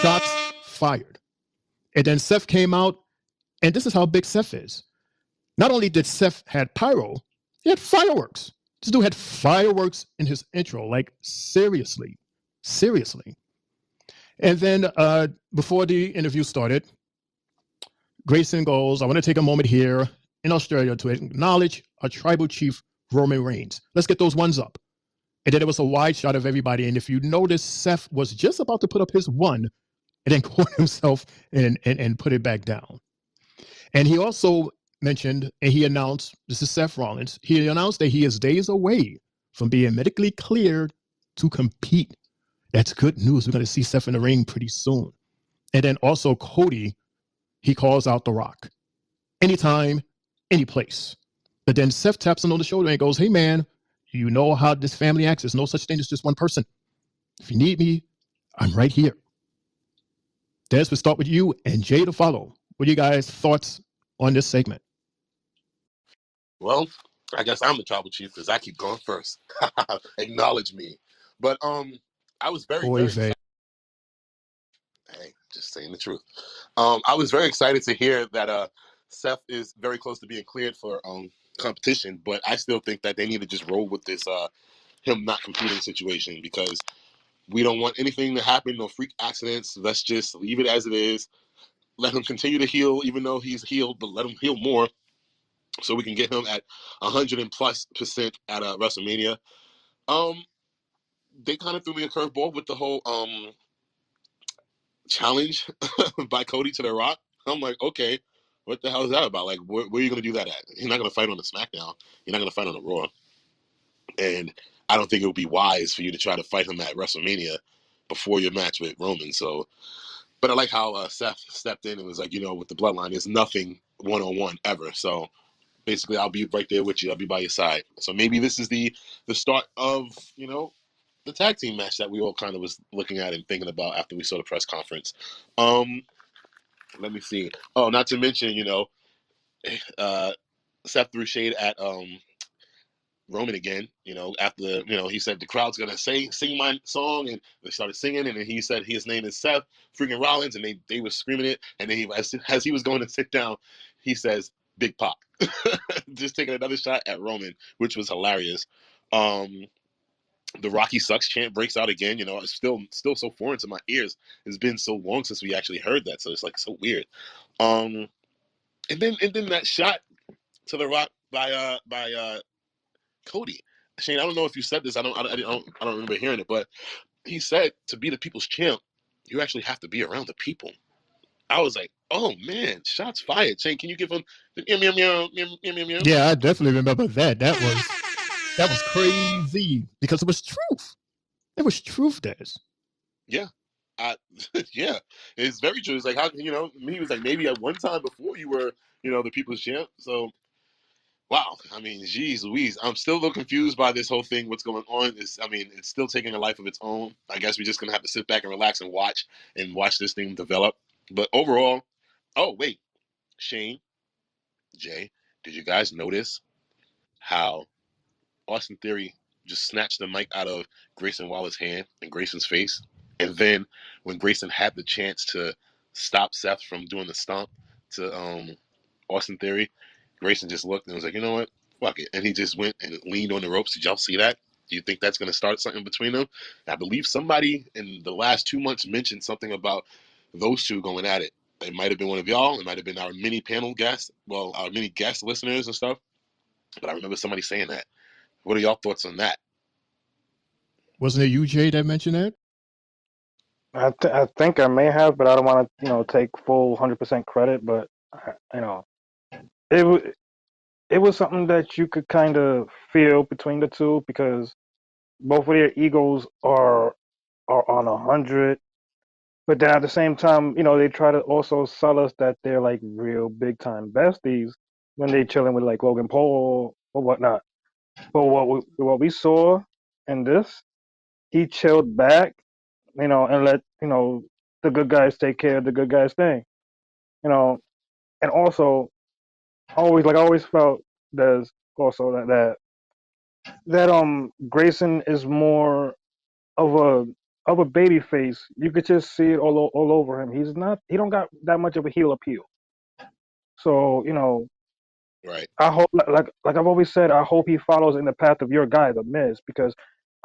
A: shots fired. And then Seth came out, and this is how big Seth is. Not only did Seth had pyro, he had fireworks. This dude had fireworks in his intro, like seriously. And then before the interview started, Grayson goes, I want to take a moment here in Australia to acknowledge our tribal chief, Roman Reigns. Let's get those ones up. And then there was a wide shot of everybody. And if you notice, Seth was just about to put up his one and then caught himself and put it back down. And he also mentioned, and he announced, this is Seth Rollins, he announced that he is days away from being medically cleared to compete. That's good news. We're going to see Seth in the ring pretty soon. And then also Cody, he calls out The Rock. Anytime, any place. But then Seth taps him on the shoulder and goes, hey man, you know how this family acts. There's no such thing as just one person. If you need me, I'm right here. Des, we'll start with you and Jay to follow. What are you guys' thoughts on this segment?
D: Well, I guess I'm the tribal chief because I keep going first. Acknowledge me. But I was very excited. Hey, just saying the truth. I was very excited to hear that Seth is very close to being cleared for competition, but I still think that they need to just roll with this him not competing situation because we don't want anything to happen, no freak accidents. Let's just leave it as it is. Let him continue to heal, even though he's healed, but let him heal more so we can get him at 100+% at WrestleMania. they kind of threw me a curveball with the whole challenge by Cody to The Rock. I'm like, okay, what the hell is that about? Like, where are you going to do that at? You're not going to fight on the SmackDown. You're not going to fight on the Raw. And I don't think it would be wise for you to try to fight him at WrestleMania before your match with Roman. So, but I like how Seth stepped in and was like, with the bloodline, there's nothing one-on-one ever. So basically, I'll be right there with you. I'll be by your side. So maybe this is the start of, the tag team match that we all kind of was looking at and thinking about after we saw the press conference. Let me see. Oh, not to mention, Seth threw shade at Roman again, after he said the crowd's gonna sing my song, and they started singing, and then he said his name is Seth freaking Rollins, and they were screaming it, and then as he was going to sit down, he says Big Pop, just taking another shot at Roman, which was hilarious. The Rocky Sucks chant breaks out again. It's still so foreign to my ears. It's been so long since we actually heard that, so it's like so weird. And then that shot to the Rock by Cody. Shane, I don't know if you said this. I don't remember hearing it, but he said to be the people's champ, you actually have to be around the people. I was like, oh man, shots fired. Shane, can you give him the meow, meow, meow, meow, meow, meow?
A: Yeah, I definitely remember that. That was crazy because it was truth. It was truth, Des.
D: Yeah. Yeah, it's very true. It's like, how me was like, maybe at one time before you were, the people's champ. So wow, I mean, geez Louise, I'm still a little confused by this whole thing. What's going on? It's still taking a life of its own. I guess we're just gonna have to sit back and relax and watch this thing develop. But overall, oh wait, Shane, Jay, did you guys notice how Austin Theory just snatched the mic out of Grayson Waller's hand and Grayson's face? And then when Grayson had the chance to stop Seth from doing the stomp to Austin Theory, Grayson just looked and was like, you know what? Fuck it. And he just went and leaned on the ropes. Did y'all see that? Do you think that's going to start something between them? I believe somebody in the last 2 months mentioned something about those two going at it. It might have been one of y'all. It might have been our mini panel guests. Well, our mini guest listeners and stuff. But I remember somebody saying that. What are y'all thoughts on that?
A: Wasn't it you, Jay, that mentioned that?
B: I think I may have, but I don't want to take full 100% credit. But it was it was something that you could kind of feel between the two because both of their egos are on 100. But then at the same time, they try to also sell us that they're like real big time besties when they chilling with like Logan Paul or whatnot. But what we saw in this, he chilled back, and let the good guys take care of the good guys thing, you know. And also, I always felt there's also that Grayson is more of a baby face. You could just see it all over him. He don't got that much of a heel appeal. So
D: Right.
B: I hope, like I've always said, I hope he follows in the path of your guy, the Miz, because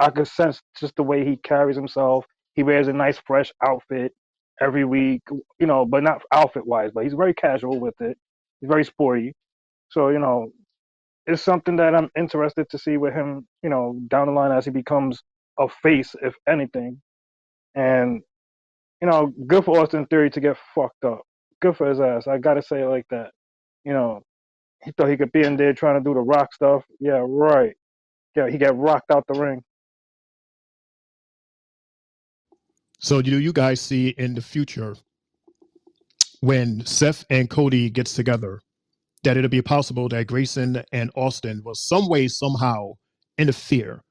B: I could sense just the way he carries himself. He wears a nice fresh outfit every week, but not outfit wise, but he's very casual with it. He's very sporty. So it's something that I'm interested to see with him, down the line as he becomes a face, if anything. And good for Austin Theory to get fucked up. Good for his ass. I gotta say it like that. You know, he thought he could be in there trying to do the rock stuff. Yeah, right. Yeah, he got rocked out the ring.
A: So do you guys see in the future when Seth and Cody gets together that it'll be possible that Grayson and Austin will some way, somehow interfere,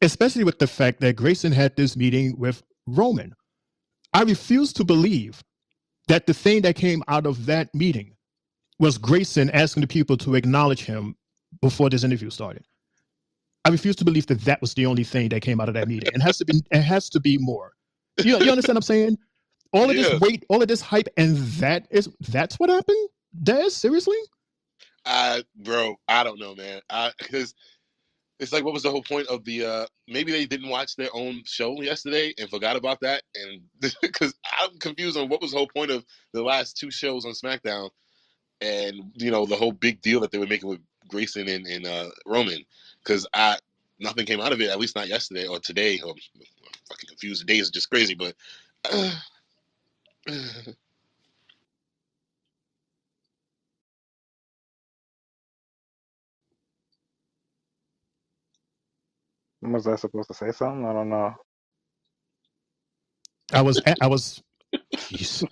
A: especially with the fact that Grayson had this meeting with Roman? I refuse to believe that the thing that came out of that meeting was Grayson asking the people to acknowledge him before this interview started. I refuse to believe that that was the only thing that came out of that meeting. It has to be more. You understand what I'm saying? All of this
D: Yeah.
A: weight, all of this hype, and that's what happened? Des, seriously?
D: Bro, I don't know, man. Because it's like, what was the whole point of the? Maybe they didn't watch their own show yesterday and forgot about that, and because I'm confused on what was the whole point of the last two shows on SmackDown, and the whole big deal that they were making with Grayson and Roman, because nothing came out of it. At least not yesterday or today. I'm fucking confused. The days are just crazy, but.
B: Was I supposed to say something? I don't know.
A: I was, jeez.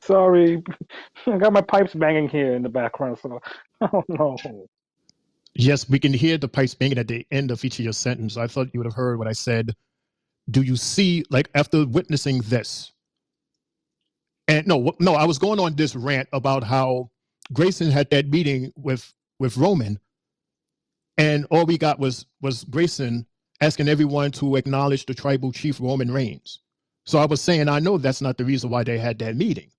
B: Sorry, I got my pipes banging here in the background, so I don't know.
A: Yes, we can hear the pipes banging at the end of each of your sentence. I thought you would have heard what I said. Do you see, like, after witnessing this? And no, I was going on this rant about how Grayson had that meeting with Roman, and all we got was Grayson asking everyone to acknowledge the tribal chief Roman Reigns. So I was saying, I know that's not the reason why they had that meeting.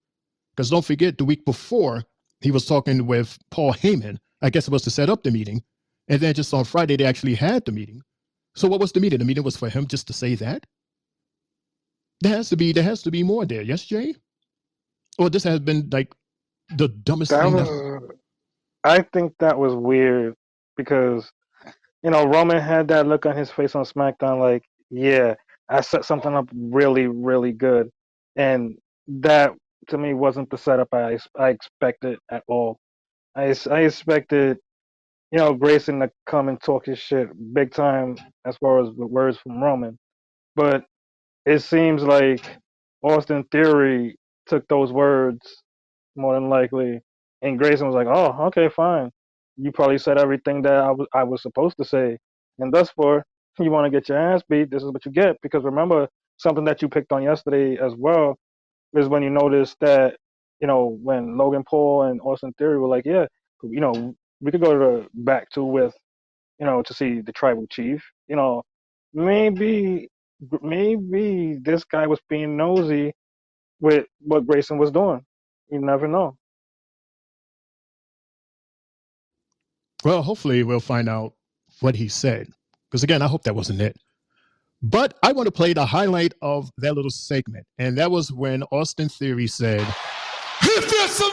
A: Because don't forget, the week before, he was talking with Paul Heyman. I guess it was to set up the meeting. And then just on Friday, they actually had the meeting. So what was the meeting? The meeting was for him just to say that? There has to be more there. Yes, Jay? Or this has been like the dumbest
B: That
A: thing ever.
B: was, I think that was weird because Roman had that look on his face on SmackDown, like, yeah, I set something up really, really good, and that to me wasn't the setup I expected at all. I expected Grayson to come and talk his shit big time as far as the words from Roman, but it seems like Austin Theory took those words more than likely, and Grayson was like, "Oh, okay, fine. You probably said everything that I was supposed to say, and thus far, you want to get your ass beat. This is what you get." Because remember, something that you picked on yesterday as well is when you noticed that when Logan Paul and Austin Theory were like, "Yeah, we could go to back to with to see the tribal chief." Maybe maybe this guy was being nosy with what Grayson was doing. You never know.
A: Well, hopefully we'll find out what he said. Because again, I hope that wasn't it. But I want to play the highlight of that little segment. And that was when Austin Theory said, "If it's a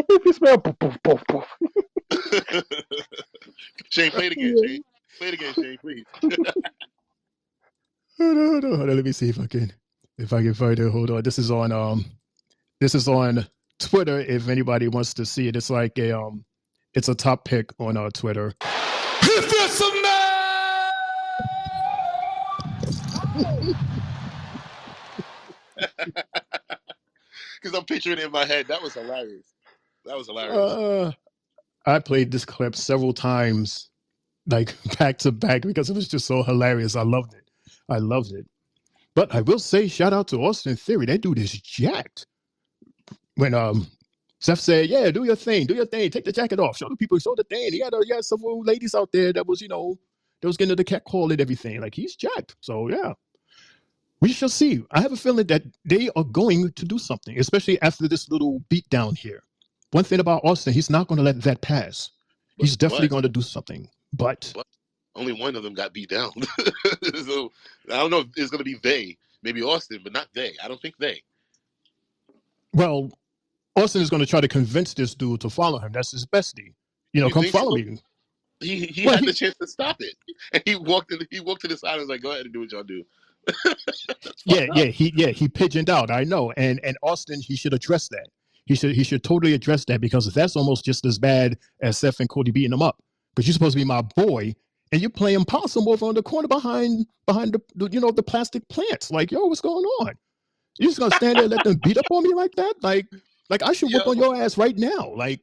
B: If you smell poof, poof, poof, poof.
D: Shane, play it again, Shane. Play it again, Shane, please.
A: Hold on. Let me see if I can find it. Hold on. This is on Twitter. If anybody wants to see it, it's like it's a top pick on Twitter. If it's a
D: Because I'm picturing it in my head. That was hilarious.
A: I played this clip several times, like back to back, because it was just so hilarious. I loved it. But I will say, shout out to Austin Theory. That dude is jacked. When Seth said, "Yeah, do your thing, take the jacket off, show the thing." He had several ladies out there that was getting the cat call and everything. Like, he's jacked. So yeah, we shall see. I have a feeling that they are going to do something, especially after this little beatdown here. One thing about Austin, he's not going to let that pass. He's definitely going to do something. But
D: only one of them got beat down. So I don't know if it's going to be they. Maybe Austin, but not they. I don't think they.
A: Well, Austin is going to try to convince this dude to follow him. That's his bestie. Come follow me.
D: He had the chance to stop it, and he walked to the side and was like, "Go ahead and do what y'all do."
A: He pigeoned out. I know, and Austin, he should address that. He should totally address that, because that's almost just as bad as Seth and Cody beating him up. Because you're supposed to be my boy, and you're playing possum over on the corner behind the plastic plants. Like, yo, what's going on? You're just gonna stand there and let them beat up on me like that? Like I should whip on your ass right now. Like,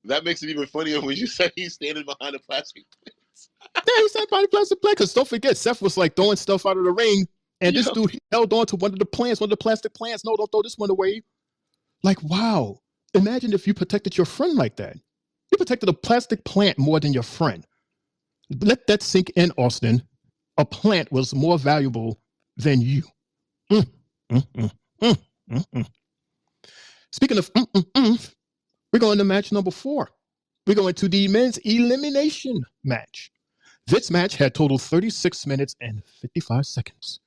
D: that makes it even funnier when you say he's standing behind the plastic plants.
A: Yeah, he's standing behind the plastic plant. Because don't forget, Seth was like throwing stuff out of the ring, and this dude held on to one of the plastic plants. No, don't throw this one away. Like, wow. Imagine if you protected your friend like that. You protected a plastic plant more than your friend. Let that sink in, Austin. A plant was more valuable than you. Speaking of we're going to match number 4. We're going to the men's elimination match. This match had total 36 minutes and 55 seconds.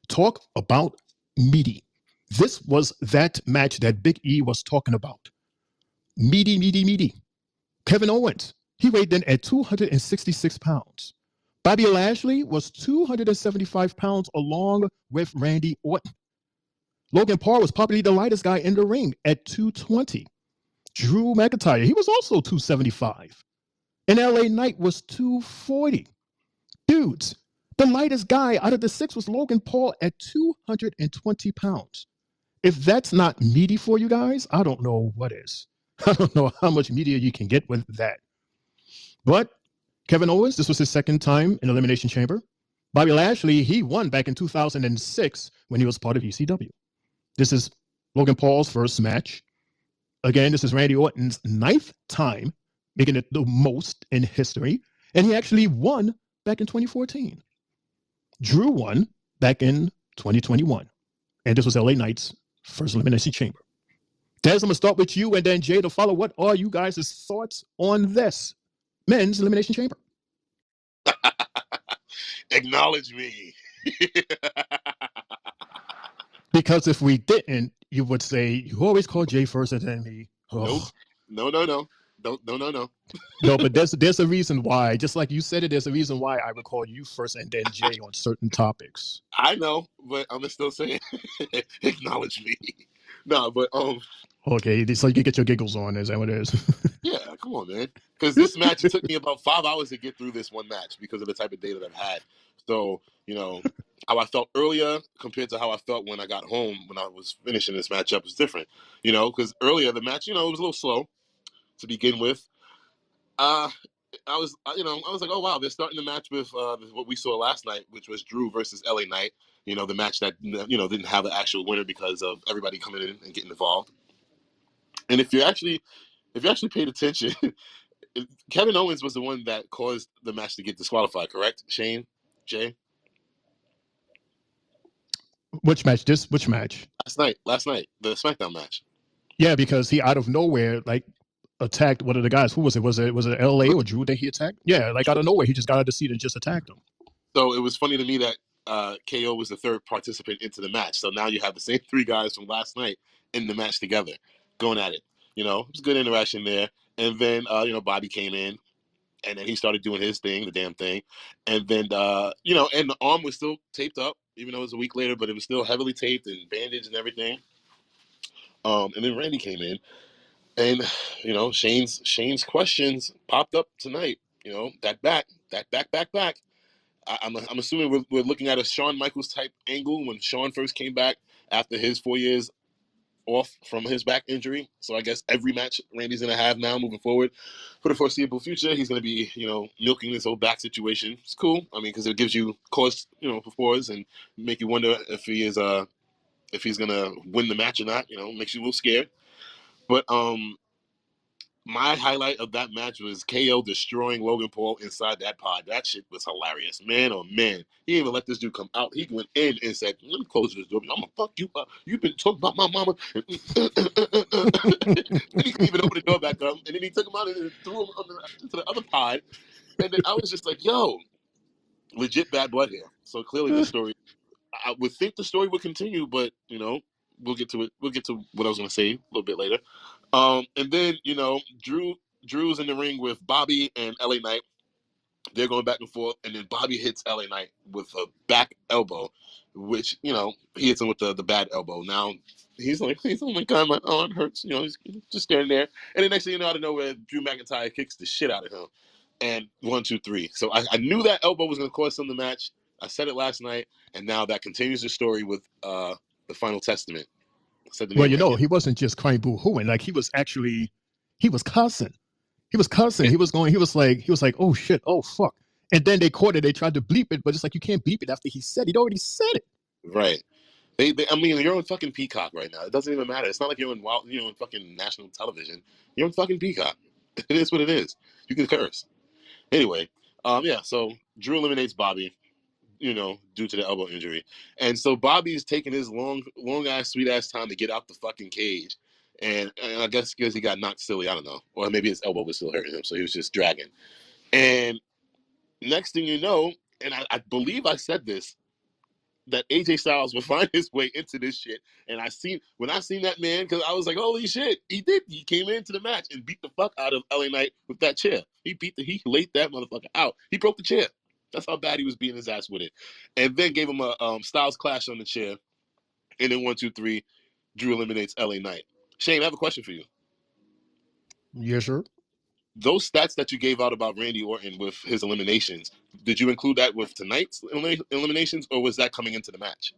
A: Talk about meaty. This was that match that Big E was talking about. Meaty. Kevin Owens, he weighed in at 266 pounds. Bobby Lashley was 275 pounds along with Randy Orton. Logan Paul was probably the lightest guy in the ring at 220. Drew McIntyre, he was also 275. And LA Knight was 240. Dudes, the lightest guy out of the six was Logan Paul at 220 pounds. If that's not meaty for you guys, I don't know what is. I don't know how much media you can get with that. But Kevin Owens, this was his second time in Elimination Chamber. Bobby Lashley, he won back in 2006 when he was part of ECW. This is Logan Paul's first match. Again, this is Randy Orton's 9th time, making it the most in history. And he actually won back in 2014. Drew won back in 2021. And this was LA Knight's first Elimination Chamber. Des, I'm going to start with you and then Jay to follow. What are you guys' thoughts on this men's Elimination Chamber?
D: Acknowledge me.
A: Because if we didn't, you would say, you always call Jay first and then me.
D: Nope. No. No,
A: but there's a reason why. Just like you said it, there's a reason why I would call you first and then Jay on certain topics.
D: I know, but I'm still saying, acknowledge me. No, but
A: okay, so you can get your giggles on. Is that what it is?
D: Yeah, come on, man. Because this match, it took me about 5 hours to get through this one match because of the type of day that I've had. So, how I felt earlier compared to how I felt when I got home when I was finishing this matchup was different. Because earlier the match, it was a little slow to begin with. I was like, oh wow, they're starting the match with what we saw last night, which was Drew versus LA Knight. The match that didn't have the actual winner because of everybody coming in and getting involved. And if you actually paid attention, Kevin Owens was the one that caused the match to get disqualified, correct? Shane, Jay.
A: Which match? Which match?
D: Last night, the SmackDown match.
A: Yeah, because he out of nowhere attacked one of the guys. Who was it? Was it LA or Drew that he attacked? Yeah, out of nowhere, he just got out of the seat and just attacked him. So
D: it was funny to me that KO was the third participant into the match. So now you have the same 3 guys from last night in the match together, going at it. It was good interaction there. And then Bobby came in, and then he started doing his thing, the damn thing. And then and the arm was still taped up, even though it was a week later, but it was still heavily taped and bandaged and everything. And then Randy came in. And Shane's questions popped up tonight. That back. I'm assuming we're looking at a Shawn Michaels type angle when Shawn first came back after his 4 years off from his back injury. So I guess every match Randy's gonna have now moving forward for the foreseeable future, he's gonna be milking this whole back situation. It's cool. I mean, because it gives you cause for pause and make you wonder if he's gonna win the match or not. Makes you a little scared. But my highlight of that match was KO destroying Logan Paul inside that pod. That shit was hilarious. Man, oh man. He didn't even let this dude come out. He went in and said, let me close this door. I'm going to fuck you up. You've been talking about my mama. And he couldn't even open the door back up. And then he took him out and threw him into the other pod. And then I was just like, yo, legit bad blood here. So clearly the story, I would think the story would continue, but, we'll get to it. We'll get to what I was going to say a little bit later. And then, Drew's in the ring with Bobby and LA Knight. They're going back and forth, and then Bobby hits LA Knight with a back elbow, which, he hits him with the bad elbow. Now, he's like, oh my God, my arm hurts. He's just standing there. And the next thing you know, out of nowhere, Drew McIntyre kicks the shit out of him. And 1, 2, 3. So I knew that elbow was going to cost him the match. I said it last night, and now that continues the story with the Final Testament.
A: Well, he wasn't just crying boo-hooing. He was cussing. He was cussing. He was like, oh shit, oh fuck. And then they caught it. They tried to bleep it, but it's like, you can't bleep it after he'd already said it.
D: Right. I mean, you're on fucking Peacock right now. It doesn't even matter. It's not like you're on fucking national television. You're on fucking Peacock. It is what it is. You can curse. Anyway, so Drew eliminates Bobby, due to the elbow injury. And so Bobby's taking his long ass, sweet ass time to get out the fucking cage. And I guess because he got knocked silly, I don't know. Or maybe his elbow was still hurting him, so he was just dragging. And next thing you know, and I believe I said this, that AJ Styles would find his way into this shit. And when I seen that man, because I was like, holy shit, he did. He came into the match and beat the fuck out of LA Knight with that chair. He laid that motherfucker out. He broke the chair. That's how bad he was beating his ass with it. And then gave him a Styles Clash on the chair. And then 1, 2, 3, Drew eliminates LA Knight. Shane, I have a question for you.
A: Yes, sir.
D: Those stats that you gave out about Randy Orton with his eliminations, did you include that with tonight's eliminations, or was that coming into the match?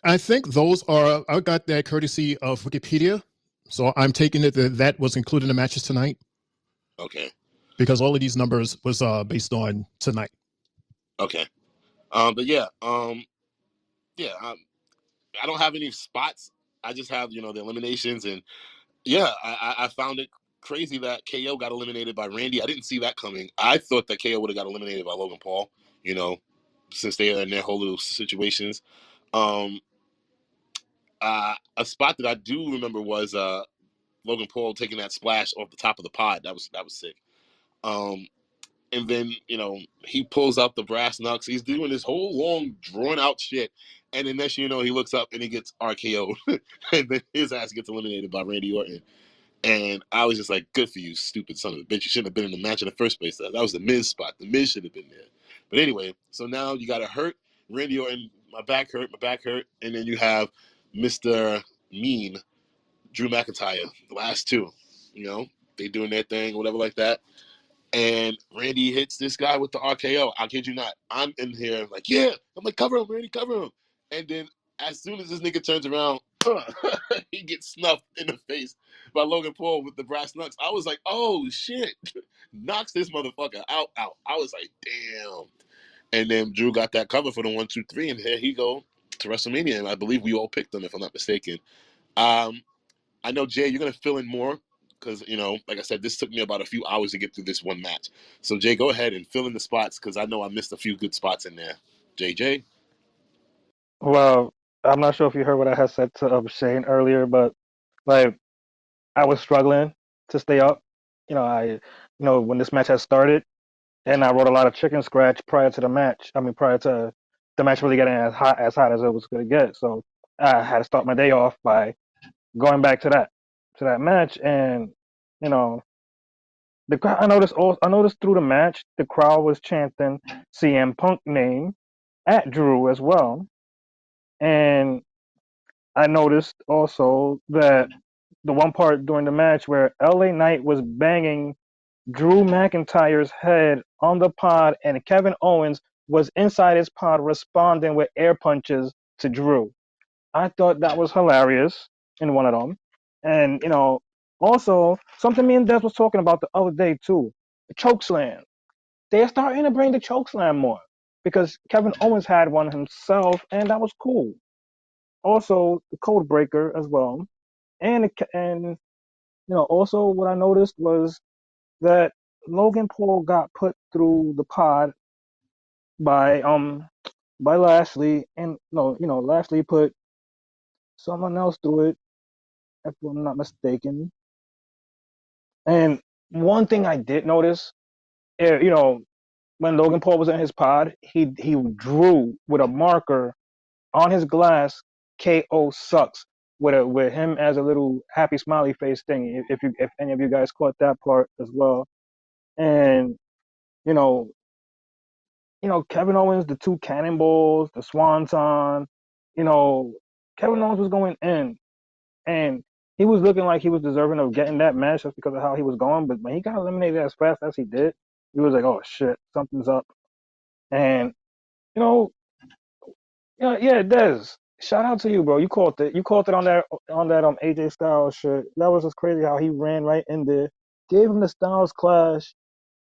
A: I think I got that courtesy of Wikipedia. So I'm taking it that was included in the matches tonight.
D: Okay.
A: Because all of these numbers was based on tonight.
D: Okay. But yeah, I don't have any spots. I just have, the eliminations. And yeah, I found it crazy that KO got eliminated by Randy. I didn't see that coming. I thought that KO would have got eliminated by Logan Paul, since they are in their whole little situations. A spot that I do remember was Logan Paul taking that splash off the top of the pod. That was sick. And then, he pulls out the brass knucks. He's doing this whole long, drawn out shit. And then next, he looks up and he gets RKO'd. And then his ass gets eliminated by Randy Orton. And I was just like, good for you, stupid son of a bitch. You shouldn't have been in the match in the first place. That was the Miz spot. The Miz should have been there. But anyway, so now you got to hurt Randy Orton. My back hurt. And then you have Mr. Mean, Drew McIntyre, the last two. They doing their thing, whatever like that. And Randy hits this guy with the RKO. I kid you not. I'm in here like, yeah. I'm like, cover him, Randy, cover him. And then as soon as this nigga turns around, he gets snuffed in the face by Logan Paul with the brass knucks. I was like, oh, shit. Knocks this motherfucker out. I was like, damn. And then Drew got that cover for the 1, 2, 3, and here he go to WrestleMania. And I believe we all picked him, if I'm not mistaken. I know, Jay, you're going to fill in more because, like I said, this took me about a few hours to get through this one match. So, Jay, go ahead and fill in the spots because I know I missed a few good spots in there. JJ?
B: Well, I'm not sure if you heard what I had said to Shane earlier, but like I was struggling to stay up. When this match had started, and I wrote a lot of chicken scratch prior to the match. I mean, prior to the match really getting as hot as it was going to get. So I had to start my day off by going back to that match, and you know, the crowd. I noticed through the match, the crowd was chanting CM Punk name at Drew as well, and I noticed also that the one part during the match where LA Knight was banging Drew McIntyre's head on the pod and Kevin Owens was inside his pod responding with air punches to Drew. I thought that was hilarious in one of them. And, also something me and Des was talking about the other day too, the chokeslam. They're starting to bring the chokeslam more because Kevin Owens had one himself and that was cool. Also the code breaker as well. And also what I noticed was that Logan Paul got put through the pod by Lashley, and no, Lashley put someone else through it, if I'm not mistaken. And one thing I did notice, when Logan Paul was in his pod, he drew with a marker on his glass KO sucks with him as a little happy smiley face thing. If any of you guys caught that part as well, and you know Kevin Owens, the two cannonballs, the swanton, you know, Kevin Owens was going in, and he was looking like he was deserving of getting that match just because of how he was going. But when he got eliminated as fast as he did, he was like, "Oh shit, something's up." And you know, yeah, Des, shout out to you, bro. You caught it. You caught it on that AJ Styles shit. That was just crazy how he ran right in there, gave him the Styles Clash.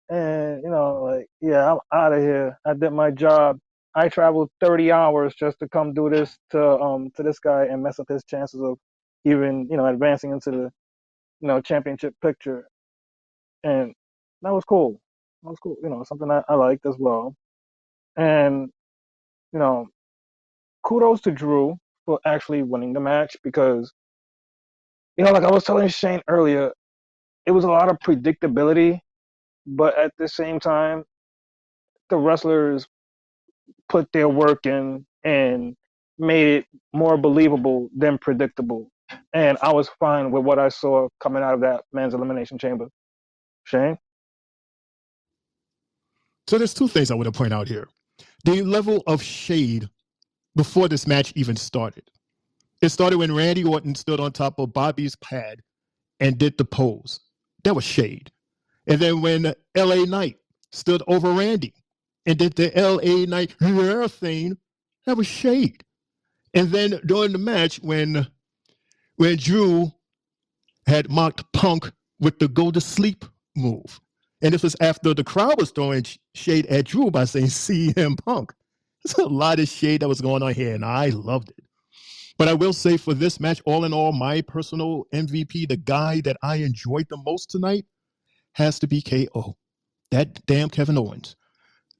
B: And like, yeah, I'm out of here. I did my job. I traveled 30 hours just to come do this to this guy and mess up his chances of even advancing into the championship picture. And that was cool. That was cool. Something I liked as well. And you know, kudos to Drew for actually winning the match because like I was telling Shane earlier, it was a lot of predictability, but at the same time, the wrestlers put their work in and made it more believable than predictable. And I was fine with what I saw coming out of that men's elimination chamber. Shane?
A: So there's two things I want to point out here. The level of shade before this match even started. It started when Randy Orton stood on top of Bobby's pad and did the pose. That was shade. And then when LA Knight stood over Randy and did the LA Knight thing, that was shade. And then during the match, when Drew had mocked Punk with the go to sleep move, and this was after the crowd was throwing shade at Drew by saying CM Punk. There's a lot of shade that was going on here, and I loved it. But I will say for this match, all in all, my personal MVP, the guy that I enjoyed the most tonight, has to be KO. That damn Kevin Owens.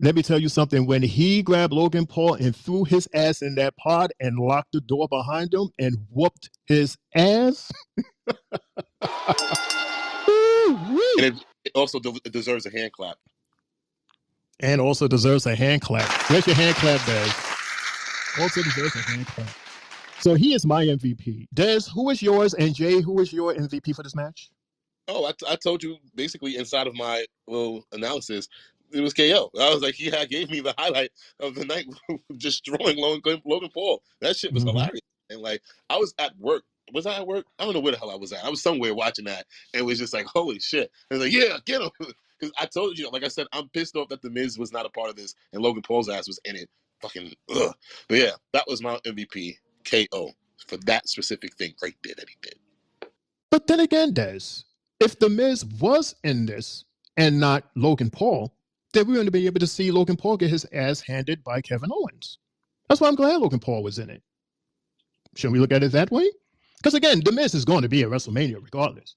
A: Let me tell you something. When he grabbed Logan Paul and threw his ass in that pod and locked the door behind him and whooped his ass.
D: And it also deserves a hand clap.
A: And also deserves a hand clap. Where's your hand clap, Des? Also deserves a hand clap. So he is my MVP. Des, who is yours? And Jay, who is your MVP for this match?
D: Oh, I told you basically inside of my little analysis, it was KO. I was like, he gave me the highlight of the night, destroying Logan Paul. That shit was hilarious. And like, I was at work. Was I at work? I don't know where the hell I was at. I was somewhere watching that, and it was just like, holy shit. And I was like, yeah, get him. Because I told you, like I said, I'm pissed off that The Miz was not a part of this, and Logan Paul's ass was in it. Fucking ugh. But yeah, that was my MVP, KO, for that specific thing right there that he did.
A: But then again, Des, if The Miz was in this and not Logan Paul, then we wouldn't be able to see Logan Paul get his ass handed by Kevin Owens. That's why I'm glad Logan Paul was in it. Should we look at it that way? Because again, The Miz is going to be at WrestleMania regardless.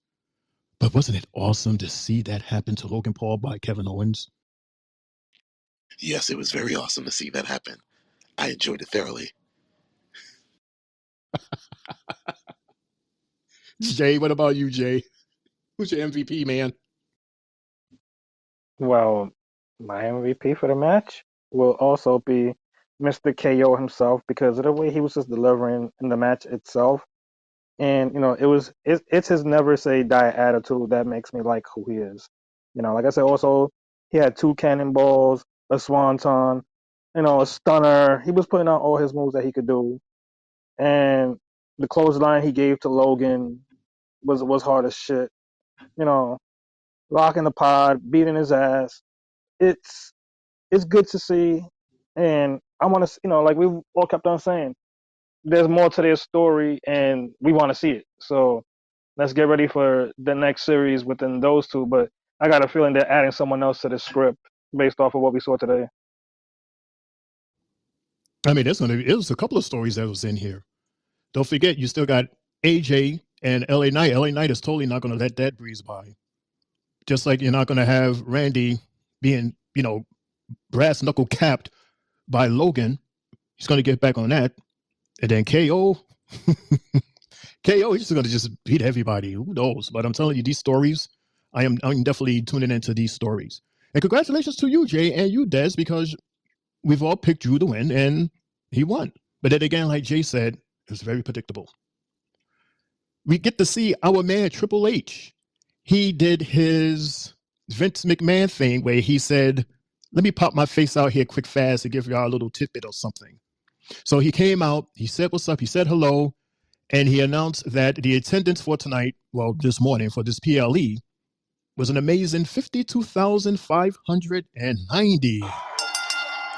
A: But wasn't it awesome to see that happen to Logan Paul by Kevin Owens?
D: Yes, it was very awesome to see that happen. I enjoyed it thoroughly.
A: Jay, what about you, Jay? Who's your MVP, man?
B: Well, my MVP for the match will also be Mr. KO himself because of the way he was just delivering in the match itself. And it's his never say die attitude that makes me like who he is. Like I said, also he had 2 cannonballs, a swanton, a stunner. He was putting out all his moves that he could do, and the clothesline he gave to Logan was hard as shit. Locking the pod, beating his ass. It's good to see, and I want to, like we all kept on saying, there's more to their story, and we want to see it. So let's get ready for the next series within those two. But I got a feeling they're adding someone else to the script based off of what we saw today.
A: I mean, it was a couple of stories that was in here. Don't forget, you still got AJ and LA Knight. LA Knight is totally not going to let that breeze by. Just like you're not going to have Randy being, brass knuckle capped by Logan. He's going to get back on that. And then KO, he's just going to just beat everybody. Who knows? But I'm telling you, these stories, I'm definitely tuning into these stories. And congratulations to you, Jay, and you, Des, because we've all picked Drew to win, and he won. But then again, like Jay said, it was very predictable. We get to see our man, Triple H. He did his Vince McMahon thing where he said, let me pop my face out here quick fast to give y'all a little tidbit or something. So he came out, he said what's up, he said hello, and he announced that the attendance for tonight, well, this morning for this PLE, was an amazing 52,590.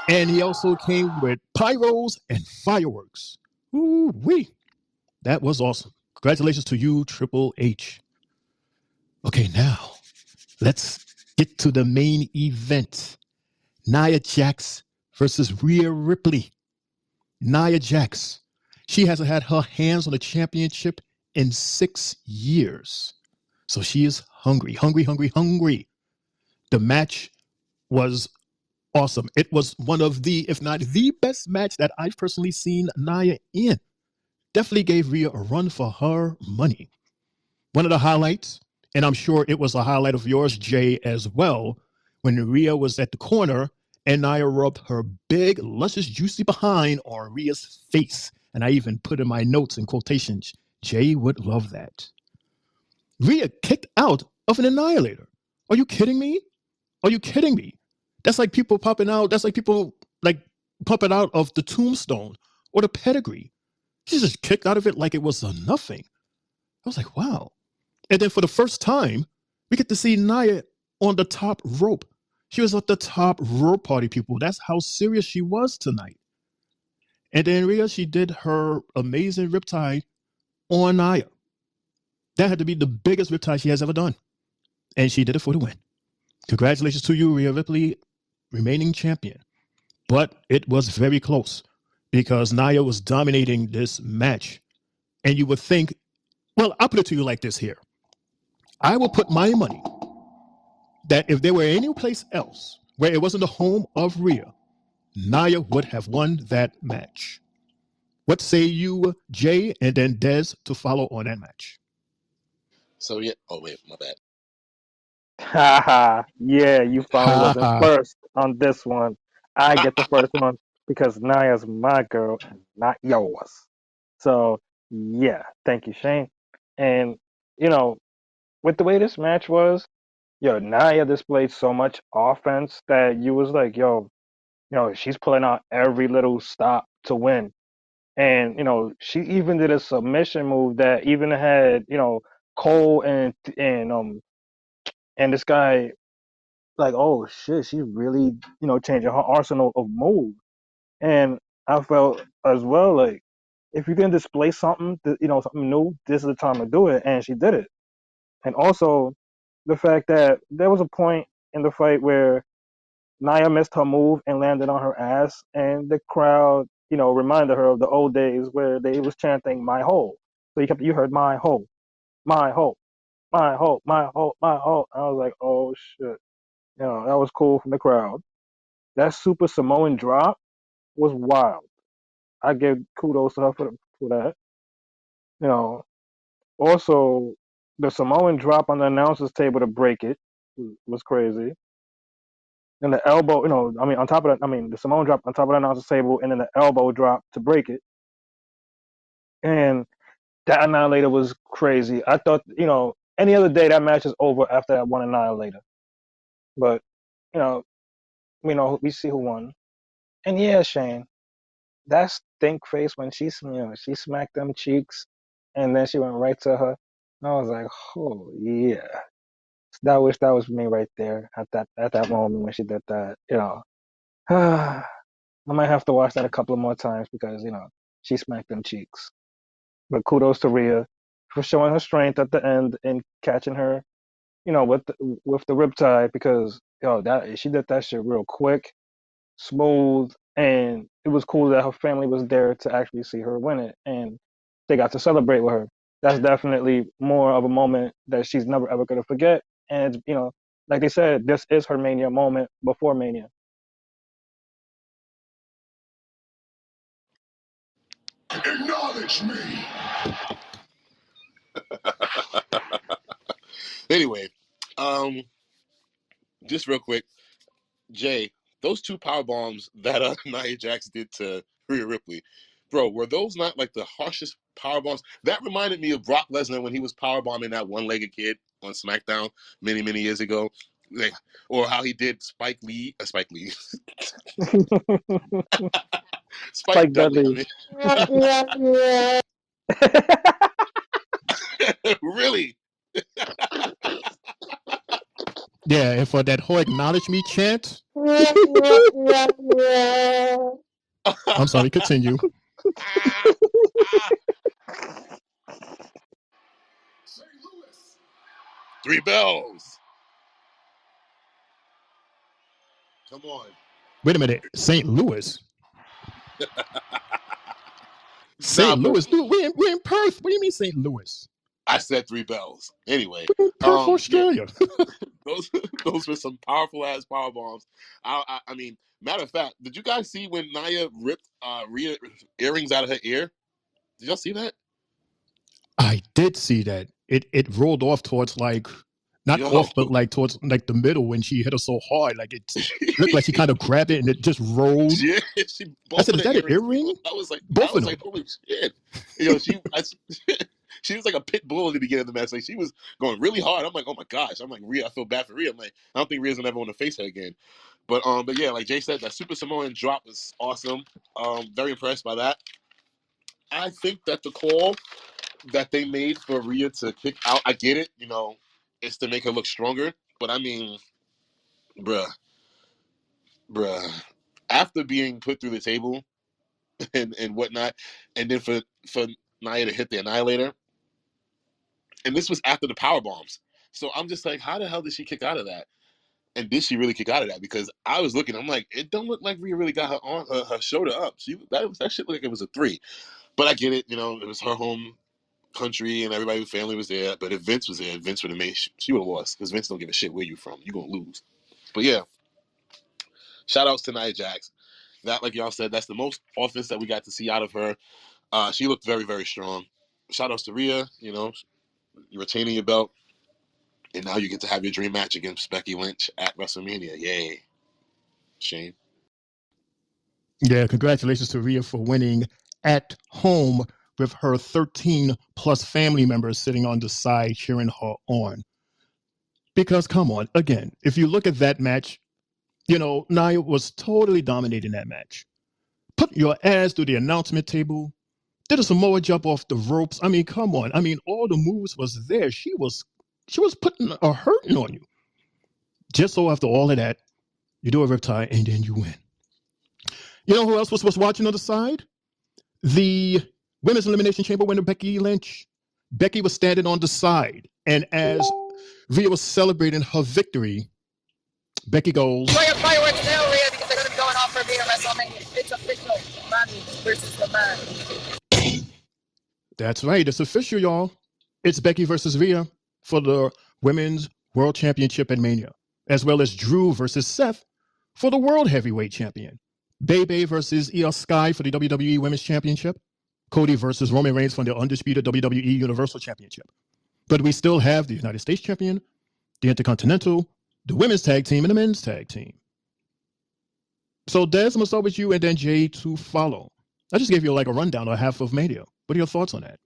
A: And he also came with pyros and fireworks. Ooh-wee. That was awesome. Congratulations to you, Triple H. Okay, now let's get to the main event. Nia Jax versus Rhea Ripley. Nia Jax. She hasn't had her hands on the championship in 6 years. So she is hungry. The match was awesome. It was one of the, if not the best match that I've personally seen Nia in. Definitely gave Rhea a run for her money. One of the highlights, and I'm sure it was a highlight of yours, Jay, as well, when Rhea was at the corner and Nia rubbed her big, luscious, juicy behind on Rhea's face. And I even put in my notes in quotations, Jay would love that. Rhea kicked out of an Annihilator. Are you kidding me? Are you kidding me? That's like people popping out. That's like people like popping out of the tombstone or the pedigree. She just kicked out of it like it was a nothing. I was like, wow. And then for the first time, we get to see Nia on the top rope. She was at the top rope, party people. That's how serious she was tonight. And then Rhea, she did her amazing riptide on Nia. That had to be the biggest riptide she has ever done. And she did it for the win. Congratulations to you, Rhea Ripley, remaining champion. But it was very close because Nia was dominating this match. And you would think, well, I'll put it to you like this here. I will put my money that if there were any place else where it wasn't the home of Rhea, Nia would have won that match. What say you, Jay, and then Dez to follow on that match?
D: So yeah. Oh wait, my bad.
B: Haha, yeah, you finally
A: Ha
B: wasn't
A: ha.
B: first on this one. I get the first one because Naya's my girl and not yours. So yeah, thank you, Shane. And you know, with the way this match was, yo, Naya displayed so much offense that you was like, yo, she's pulling out every little stop to win. And she even did a submission move that even had Cole and this guy like, oh shit, she's really changing her arsenal of moves. And I felt as well like if you can display something something new, this is the time to do it, and she did it. And also the fact that there was a point in the fight where Nia missed her move and landed on her ass, and the crowd, reminded her of the old days where they was chanting "my hole." So you heard "my hole, my hole, my hole, my hole, my hole." I was like, oh shit, that was cool from the crowd. That Super Samoan drop was wild. I give kudos to her for that. You know, also the Samoan drop on the announcers table to break it was crazy. And the elbow, on top of that, the Samoan drop on top of the announcer's table, and then the elbow drop to break it. And that Annihilator was crazy. I thought, any other day that match is over after that one Annihilator. But, you know, we see who won. And yeah, Shane, that stink face when she smacked them cheeks, and then she went right to her. I was like, oh yeah, that was me right there at that moment when she did that. I might have to watch that a couple of more times because she smacked them cheeks. But kudos to Rhea for showing her strength at the end and catching her, with the riptide because that she did that shit real quick, smooth, and it was cool that her family was there to actually see her win it, and they got to celebrate with her. That's definitely more of a moment that she's never ever gonna forget. And like they said, this is her Mania moment before Mania.
D: Acknowledge me. Anyway, just real quick, Jay, those two power bombs that Nia Jax did to Rhea Ripley, bro, were those not like the harshest power bombs? That reminded me of Brock Lesnar when he was power bombing that one-legged kid on SmackDown many years ago, like, or how he did Spike
B: Spike
D: Dudley.
B: Dudley.
D: Really?
A: Yeah, and for that whole acknowledge me chant, I'm sorry, continue.
D: Three bells. Come on.
A: Wait a minute, St. Louis?
D: Nah,
A: St.
D: but
A: Louis? Dude, we're in Perth. What do you mean St. Louis?
D: I said three bells. Anyway,
A: We're in Perth,
D: yeah,
A: Australia.
D: those those were some powerful ass power bombs. I mean, matter of fact, did you guys see when Nia ripped Rhea earrings out of her ear? Did y'all see that?
A: I did see that. It rolled off towards like Not
D: Yo.
A: off, but like towards like the middle when she hit her so hard. Like it looked like she kind of grabbed it and it just rolled.
D: Yeah,
A: I said,
D: of
A: is
D: the
A: that an
D: earrings.
A: earring?
D: I was
A: Both of them.
D: like, holy shit. Yo, she was like a pit bull at the beginning of the match. Like she was going really hard. I'm like, oh my gosh. I'm like, Rhea, I feel bad for Rhea. I'm like, I don't think Rhea's gonna ever want to face her again. But yeah, like Jay said, that Super Samoan drop was awesome. Very impressed by that. I think that the call that they made for Rhea to kick out, I get it, it's to make her look stronger. But I mean, bruh, after being put through the table and whatnot, and then for Nia to hit the Annihilator, and this was after the power bombs. So I'm just like, how the hell did she kick out of that? And did she really kick out of that? Because I was looking, I'm like, it don't look like Rhea really got her shoulder up. That shit looked like it was a 3. But I get it, it was her home country and everybody's family was there. But if Vince was there, Vince would have made she would have lost because Vince don't give a shit where you from. You gonna lose. But yeah, shout outs to Nia Jax. That, like y'all said, that's the most offense that we got to see out of her. She looked very, very strong. Shout outs to Rhea. You're retaining your belt, and now you get to have your dream match against Becky Lynch at WrestleMania. Yay, Shane.
A: Yeah, congratulations to Rhea for winning at home with her 13 plus family members sitting on the side cheering her on. Because come on, again, if you look at that match, Nia was totally dominating that match. Put your ass through the announcement table, did a Samoa jump off the ropes. I mean, come on. I mean, all the moves was there. She was putting a hurting on you. Just so after all of that, you do a riptide and then you win. You know who else was watching on the side? The Women's Elimination Chamber winner, Becky Lynch. Becky was standing on the side, and as Rhea was celebrating her victory, Becky goes,
E: Enjoy your fireworks now, Rhea, because they're going to be going off for me at WrestleMania. It's official. Manny versus the man.
A: That's right, it's official, y'all. It's Becky versus Rhea for the Women's World Championship at Mania, as well as Drew versus Seth for the World Heavyweight Champion. Bebe versus Io Sky for the WWE Women's Championship. Cody versus Roman Reigns for the undisputed WWE Universal Championship. But we still have the United States Champion, the Intercontinental, the Women's Tag Team, and the Men's Tag Team. So Des, I'm going to start with you and then Jay to follow. I just gave you like a rundown or half of Mania. What are your thoughts on that?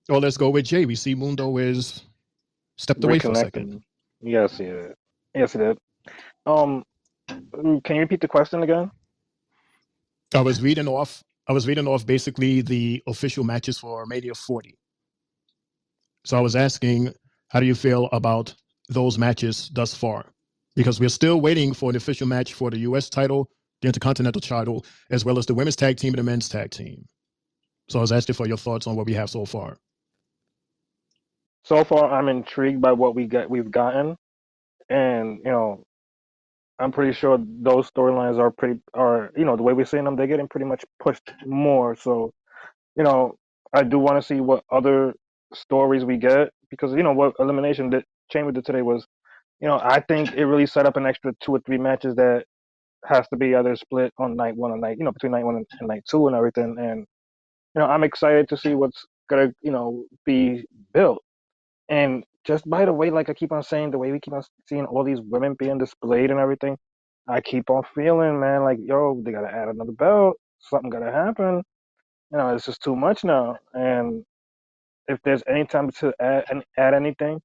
A: Oh, let's go with Jay. We see Mundo is stepped away for a second.
B: Yes, he did. Yes, he did. Can you repeat the question again?
A: I was reading off basically the official matches for Mania 40. So I was asking, how do you feel about those matches thus far? Because we're still waiting for an official match for the U.S. title, the Intercontinental title, as well as the Women's Tag Team and the Men's Tag Team. So I was asking for your thoughts on what we have so far.
B: So far, I'm intrigued by what we've gotten, and I'm pretty sure those storylines are the way we're seeing them, they're getting pretty much pushed more. So I do want to see what other stories we get, because what Elimination Chamber did today was, I think it really set up an extra 2 or 3 matches that has to be either split on night 1 or between night 1 and night 2 and everything. And I'm excited to see what's gonna be built. And just by the way, like I keep on saying, the way we keep on seeing all these women being displayed and everything, I keep on feeling, man, like, yo, they gotta add another belt. Something gotta happen. It's just too much now. And if there's any time to add anything,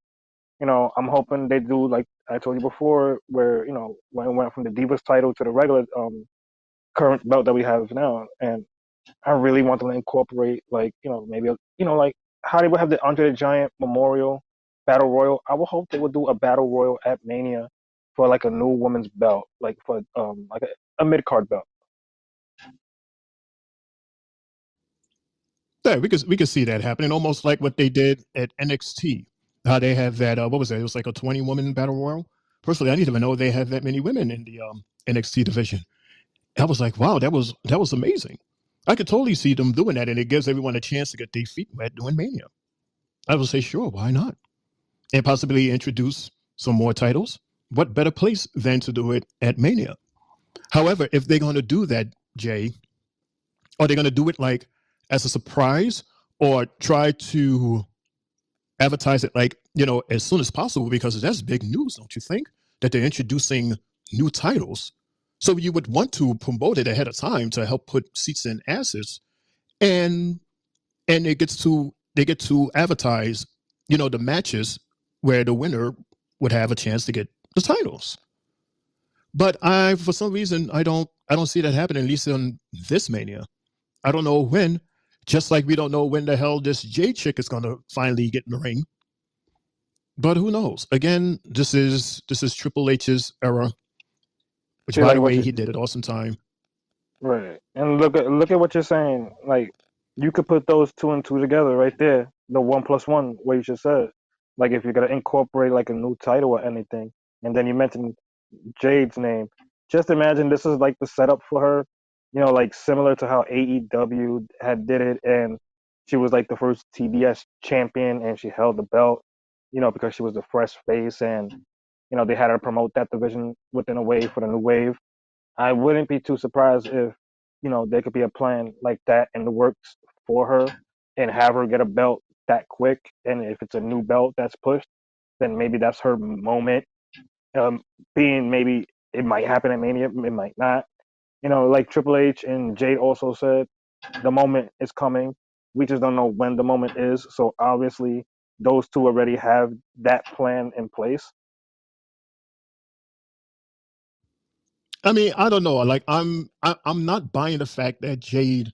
B: I'm hoping they do like I told you before, where when it went from the Divas title to the regular current belt that we have now. And I really want them to incorporate, like, maybe like how they would have the Andre the Giant Memorial Battle Royal. I would hope they would do a Battle Royal at Mania for like a new women's belt, like for like a mid card belt.
A: Yeah, we could see that happening, almost like what they did at NXT. How they have that, what was that? It was like a 20-woman battle royal. Personally, I didn't even know they had that many women in the NXT division. I was like, wow, that was amazing. I could totally see them doing that, and it gives everyone a chance to get their feet wet doing Mania. I would say, sure, why not? And possibly introduce some more titles. What better place than to do it at Mania? However, if they're going to do that, Jay, are they going to do it like as a surprise, or try to advertise it like, as soon as possible, because that's big news, don't you think? That they're introducing new titles. So you would want to promote it ahead of time to help put seats in asses. And they get to advertise, the matches where the winner would have a chance to get the titles. But for some reason, I don't see that happening, at least in this Mania. I don't know when, just like we don't know when the hell this Jade chick is going to finally get in the ring. But who knows? Again, this is Triple H's era, which,
B: See,
A: by
B: like
A: the
B: what
A: way,
B: you
A: he did an awesome time.
B: right, and look at what you're saying. Like you could put those two and two together right there. The 1+1, what you just said. Like if you're gonna incorporate like a new title or anything, and then you mentioned Jade's name. Just imagine this is like the setup for her, like similar to how AEW had did it, and she was like the first TBS champion, and she held the belt, because she was the fresh face, and they had her promote that division within a wave for the new wave. I wouldn't be too surprised if, there could be a plan like that in the works for her, and have her get a belt that quick. And if it's a new belt that's pushed, then maybe that's her moment. Being maybe it might happen at Mania, it might not. Like Triple H and Jade also said, the moment is coming. We just don't know when the moment is. So obviously, those two already have that plan in place.
A: I mean, I don't know. Like, I'm not buying the fact that Jade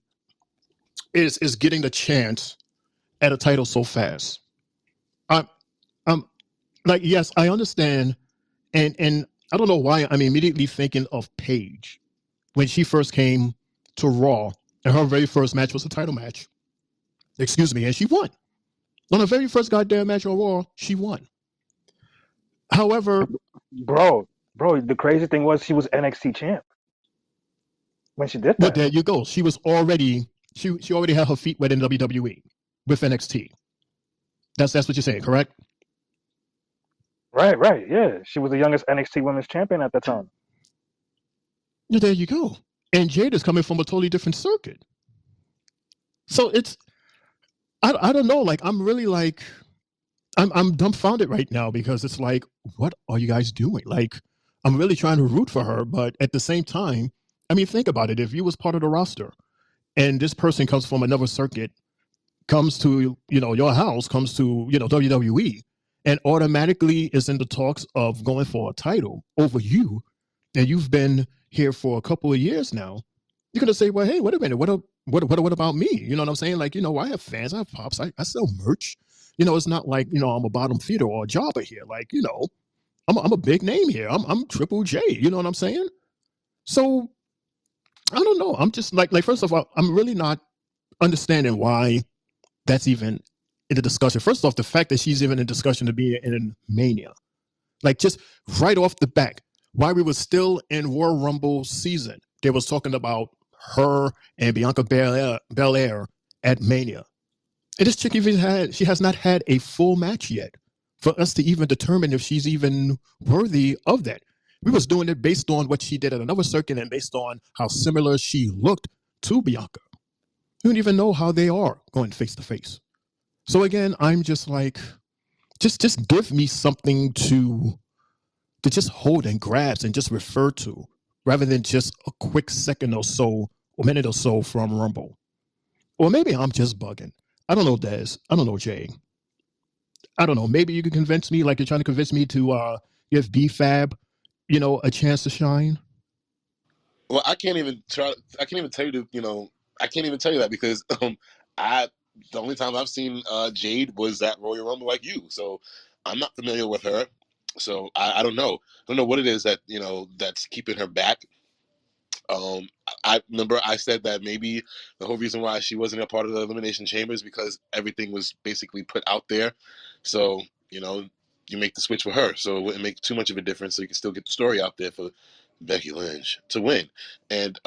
A: is getting the chance at a title so fast. I'm I'm like, yes, I understand, and I don't know why I'm immediately thinking of Paige when she first came to Raw, and her very first match was a title match. Excuse me, and she won. On her very first goddamn match on Raw, she won. However,
B: Bro, the crazy thing was she was NXT champ when she did
A: well,
B: that.
A: there you go. She was already she already had her feet wet in WWE with NXT. That's what you're saying, correct?
B: Right, yeah. She was the youngest NXT Women's Champion at the time.
A: Yeah, there you go. And Jade is coming from a totally different circuit. So it's I don't know. Like I'm really like I'm dumbfounded right now because it's like, what are you guys doing? Like I'm really trying to root for her, but at the same time, I mean, think about it. If you was part of the roster and this person comes from another circuit, comes to your house, comes to WWE, and automatically is in the talks of going for a title over you, and you've been here for a couple of years now, you're gonna say, well, hey, wait a minute, what about me? You know what I'm saying? Like, I have fans, I have pops, I sell merch. It's not like I'm a bottom feeder or a jobber here. Like, I'm a big name here. I'm Triple J. You know what I'm saying? So I don't know. I'm just like first of all, I'm really not understanding why that's even in the discussion. First off, the fact that she's even in discussion to be in Mania, like just right off the back, while we were still in Royal Rumble season, they was talking about her and Bianca Belair at Mania. And this chick she has not had a full match yet for us to even determine if she's even worthy of that. We was doing it based on what she did at another circuit and based on how similar she looked to Bianca. We don't even know how they are going face to face. So again, I'm just like, just give me something to just hold and grasp and just refer to, rather than just a quick second or so, or minute or so from Rumble. Or maybe I'm just bugging. I don't know, Des. I don't know, Jay. I don't know. Maybe you can convince me, like you're trying to convince me to give B-Fab, a chance to shine.
D: Well, I can't even try. I can't even tell you to. I can't even tell you that because I the only time I've seen Jade was at Royal Rumble like you, so I'm not familiar with her. So I don't know. I don't know what it is that that's keeping her back. Um, I remember I said that maybe the whole reason why she wasn't a part of the Elimination Chamber is because everything was basically put out there. So you make the switch for her, so it wouldn't make too much of a difference. So you can still get the story out there for Becky Lynch to win. And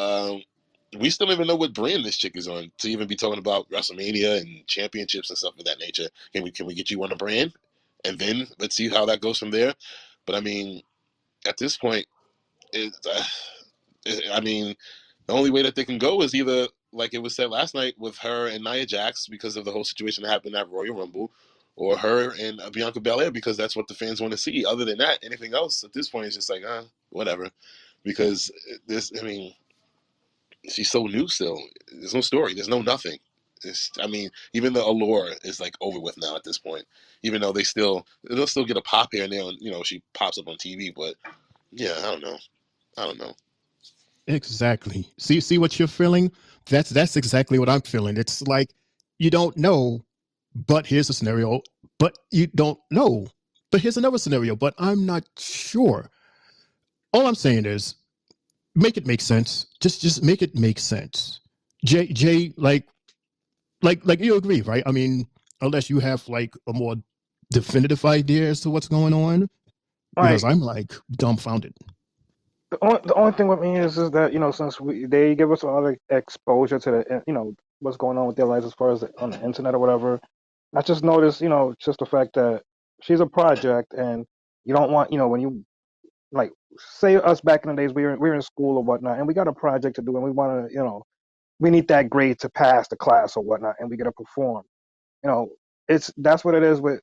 D: we still don't even know what brand this chick is on to even be talking about WrestleMania and championships and stuff of that nature. Can we get you on a brand, and then let's see how that goes from there. But I mean, at this point, it, I mean, the only way that they can go is either, like it was said last night, with her and Nia Jax because of the whole situation that happened at Royal Rumble, or her and Bianca Belair, because that's what the fans want to see. Other than that, anything else at this point is just like, whatever. Because this, I mean, she's so new still. There's no story. There's no nothing. I mean, even the allure is like over with now at this point. Even though they'll still get a pop here and there. She pops up on TV, but yeah, I don't know. I don't know.
A: Exactly. See what you're feeling? That's exactly what I'm feeling. It's like you don't know, but here's a scenario, but you don't know. But here's another scenario, but I'm not sure. All I'm saying is make it make sense. Just make it make sense. Jay, like you agree, right? I mean, unless you have like a more definitive idea as to what's going on, because
B: Like
A: I'm like dumbfounded.
B: the only thing with me is that since they give us all the exposure to the what's going on with their lives as far as on the internet or whatever. I just noticed just the fact that she's a project, and you don't want when you like say us back in the days we were in school or whatnot, and we got a project to do, and we want to we need that grade to pass the class or whatnot, and we got to perform. you know that's what it is with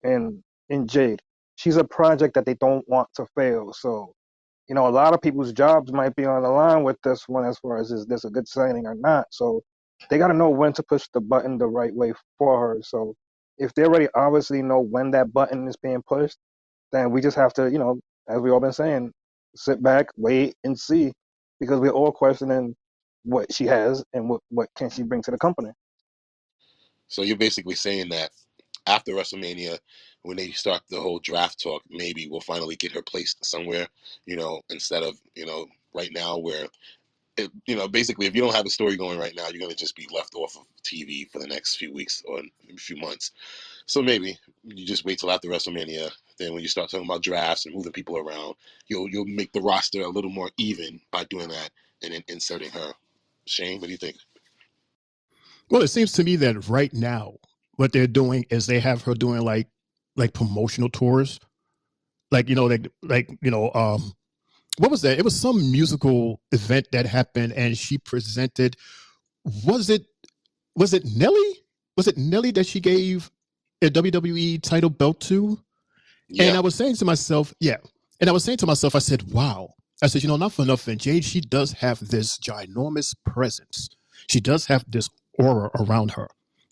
B: in Jade. She's a project that they don't want to fail. So a lot of people's jobs might be on the line with this one, as far as is this a good signing or not. So they got to know when to push the button the right way for her. So if they already obviously know when that button is being pushed, then we just have to, as we all been saying, sit back, wait, and see, because we're all questioning what she has and what can she bring to the company.
D: So you're basically saying that after WrestleMania, when they start the whole draft talk, maybe we'll finally get her placed somewhere, instead of, right now where, basically if you don't have a story going right now, you're going to just be left off of TV for the next few weeks or a few months. So maybe you just wait till after WrestleMania. Then when you start talking about drafts and moving people around, you'll make the roster a little more even by doing that and then inserting her. Shane, what do you think?
A: Well, it seems to me that right now, what they're doing is they have her doing like promotional tours, like what was that? It was some musical event that happened, and she presented. Was it was it Nelly? Was it Nelly that she gave a WWE title belt to? And
D: Yeah.
A: I was saying to myself, yeah. And I was saying to myself, I said, wow. I said, not for nothing. Jade, she does have this ginormous presence. She does have this aura around her.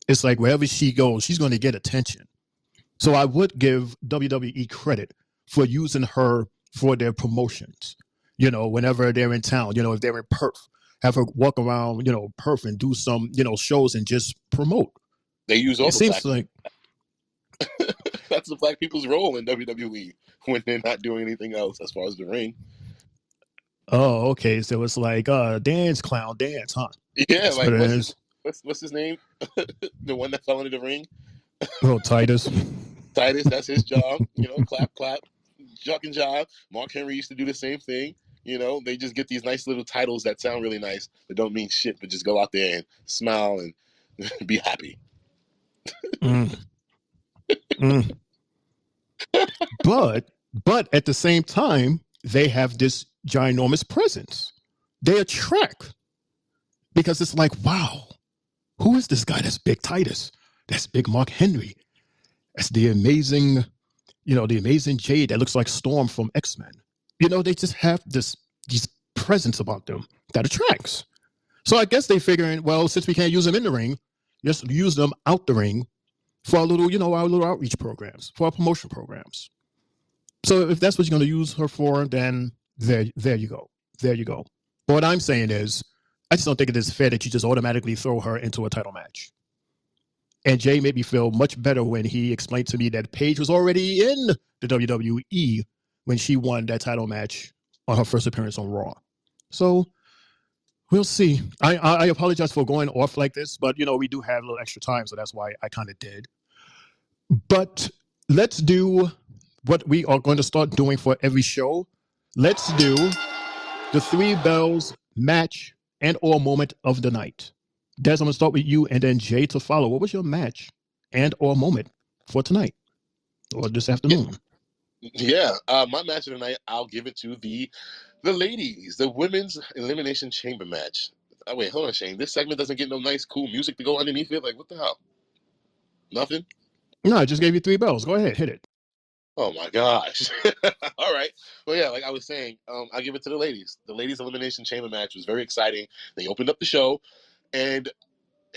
A: It's like wherever she goes, she's going to get attention. So I would give WWE credit for using her for their promotions. Whenever they're in town, if they're in Perth, have her walk around, Perth and do some, shows and just promote.
D: They use all
A: It
D: the black.
A: seems like
D: That's the black people's role in WWE when they're not doing anything else as far as the ring.
A: oh, okay. So it's like dance, clown, dance, huh?
D: Yeah,
A: That's what
D: like
A: it is.
D: what's his name? The one that fell into the ring?
A: Oh, Titus.
D: Titus, that's his job. Clap, clap, juck and jive. Mark Henry used to do the same thing. They just get these nice little titles that sound really nice, but don't mean shit, but just go out there and smile and be happy.
A: Mm, mm. But at the same time, they have this ginormous presence. They attract because it's like, wow, who is this guy? That's Big Titus. That's Big Mark Henry. That's the amazing Jade that looks like Storm from X-Men. They just have these presence about them that attracts. So I guess they figuring, well, since we can't use them in the ring, just use them out the ring for our little outreach programs, for our promotion programs. So if that's what you're going to use her for, then there you go. There you go. But what I'm saying is, I just don't think it is fair that you just automatically throw her into a title match. And Jay made me feel much better when he explained to me that Paige was already in the WWE when she won that title match on her first appearance on Raw. So we'll see. I apologize for going off like this, but we do have a little extra time, so that's why I kind of did. But let's do what we are going to start doing for every show. Let's do the Three Bells match and or moment of the night. Des, I'm going to start with you and then Jay to follow. What was your match and or moment for tonight or this afternoon?
D: Yeah, my match of the night, I'll give it to the ladies, the women's elimination chamber match. Oh, wait, hold on, Shane. This segment doesn't get no nice, cool music to go underneath it. Like, what the hell? Nothing.
A: No, I just gave you 3 bells. Go ahead, hit it.
D: Oh my gosh. All right. Well, yeah, like I was saying, I give it to the ladies. The ladies elimination chamber match was very exciting. They opened up the show, and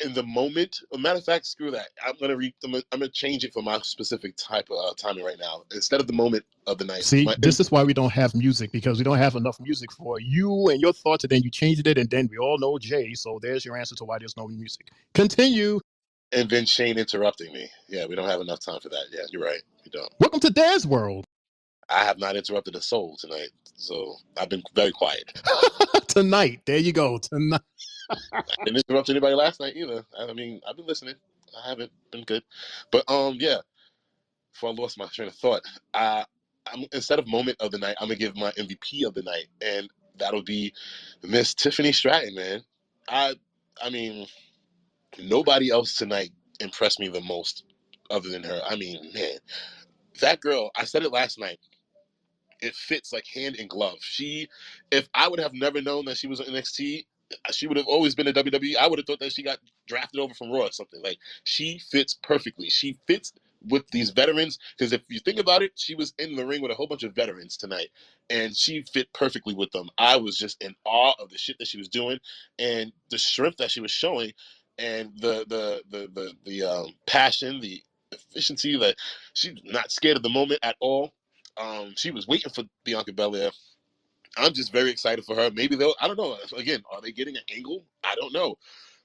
D: in the moment, a matter of fact, screw that. I'm gonna change it for my specific type of timing right now. Instead of the moment of the night,
A: See, this is why we don't have music, because we don't have enough music for you and your thoughts, and then you changed it, and then we all know Jay. So there's your answer to why there's no music. Continue.
D: And then Shane interrupting me. Yeah, we don't have enough time for that. Yeah, you're right. We don't.
A: Welcome to Dad's World.
D: I have not interrupted a soul tonight, so I've been very quiet.
A: Tonight. There you go. Tonight.
D: I didn't interrupt anybody last night either. I mean, I've been listening. I haven't been good, but yeah. Before I lost my train of thought, instead of moment of the night, I'm gonna give my MVP of the night, and that'll be Miss Tiffany Stratton. Man, I mean, nobody else tonight impressed me the most other than her. I mean, man, that girl. I said it last night. It fits like hand in glove. If I would have never known that she was in NXT, she would have always been a WWE. I would have thought that she got drafted over from Raw or something. Like, she fits perfectly. She fits with these veterans, because if you think about it, she was in the ring with a whole bunch of veterans tonight, and she fit perfectly with them. I was just in awe of the shit that she was doing and the strength that she was showing, and the passion, the efficiency, that she's not scared of the moment at all. She was waiting for Bianca Belair. I'm just very excited for her. Maybe I don't know. Again, are they getting an angle? I don't know.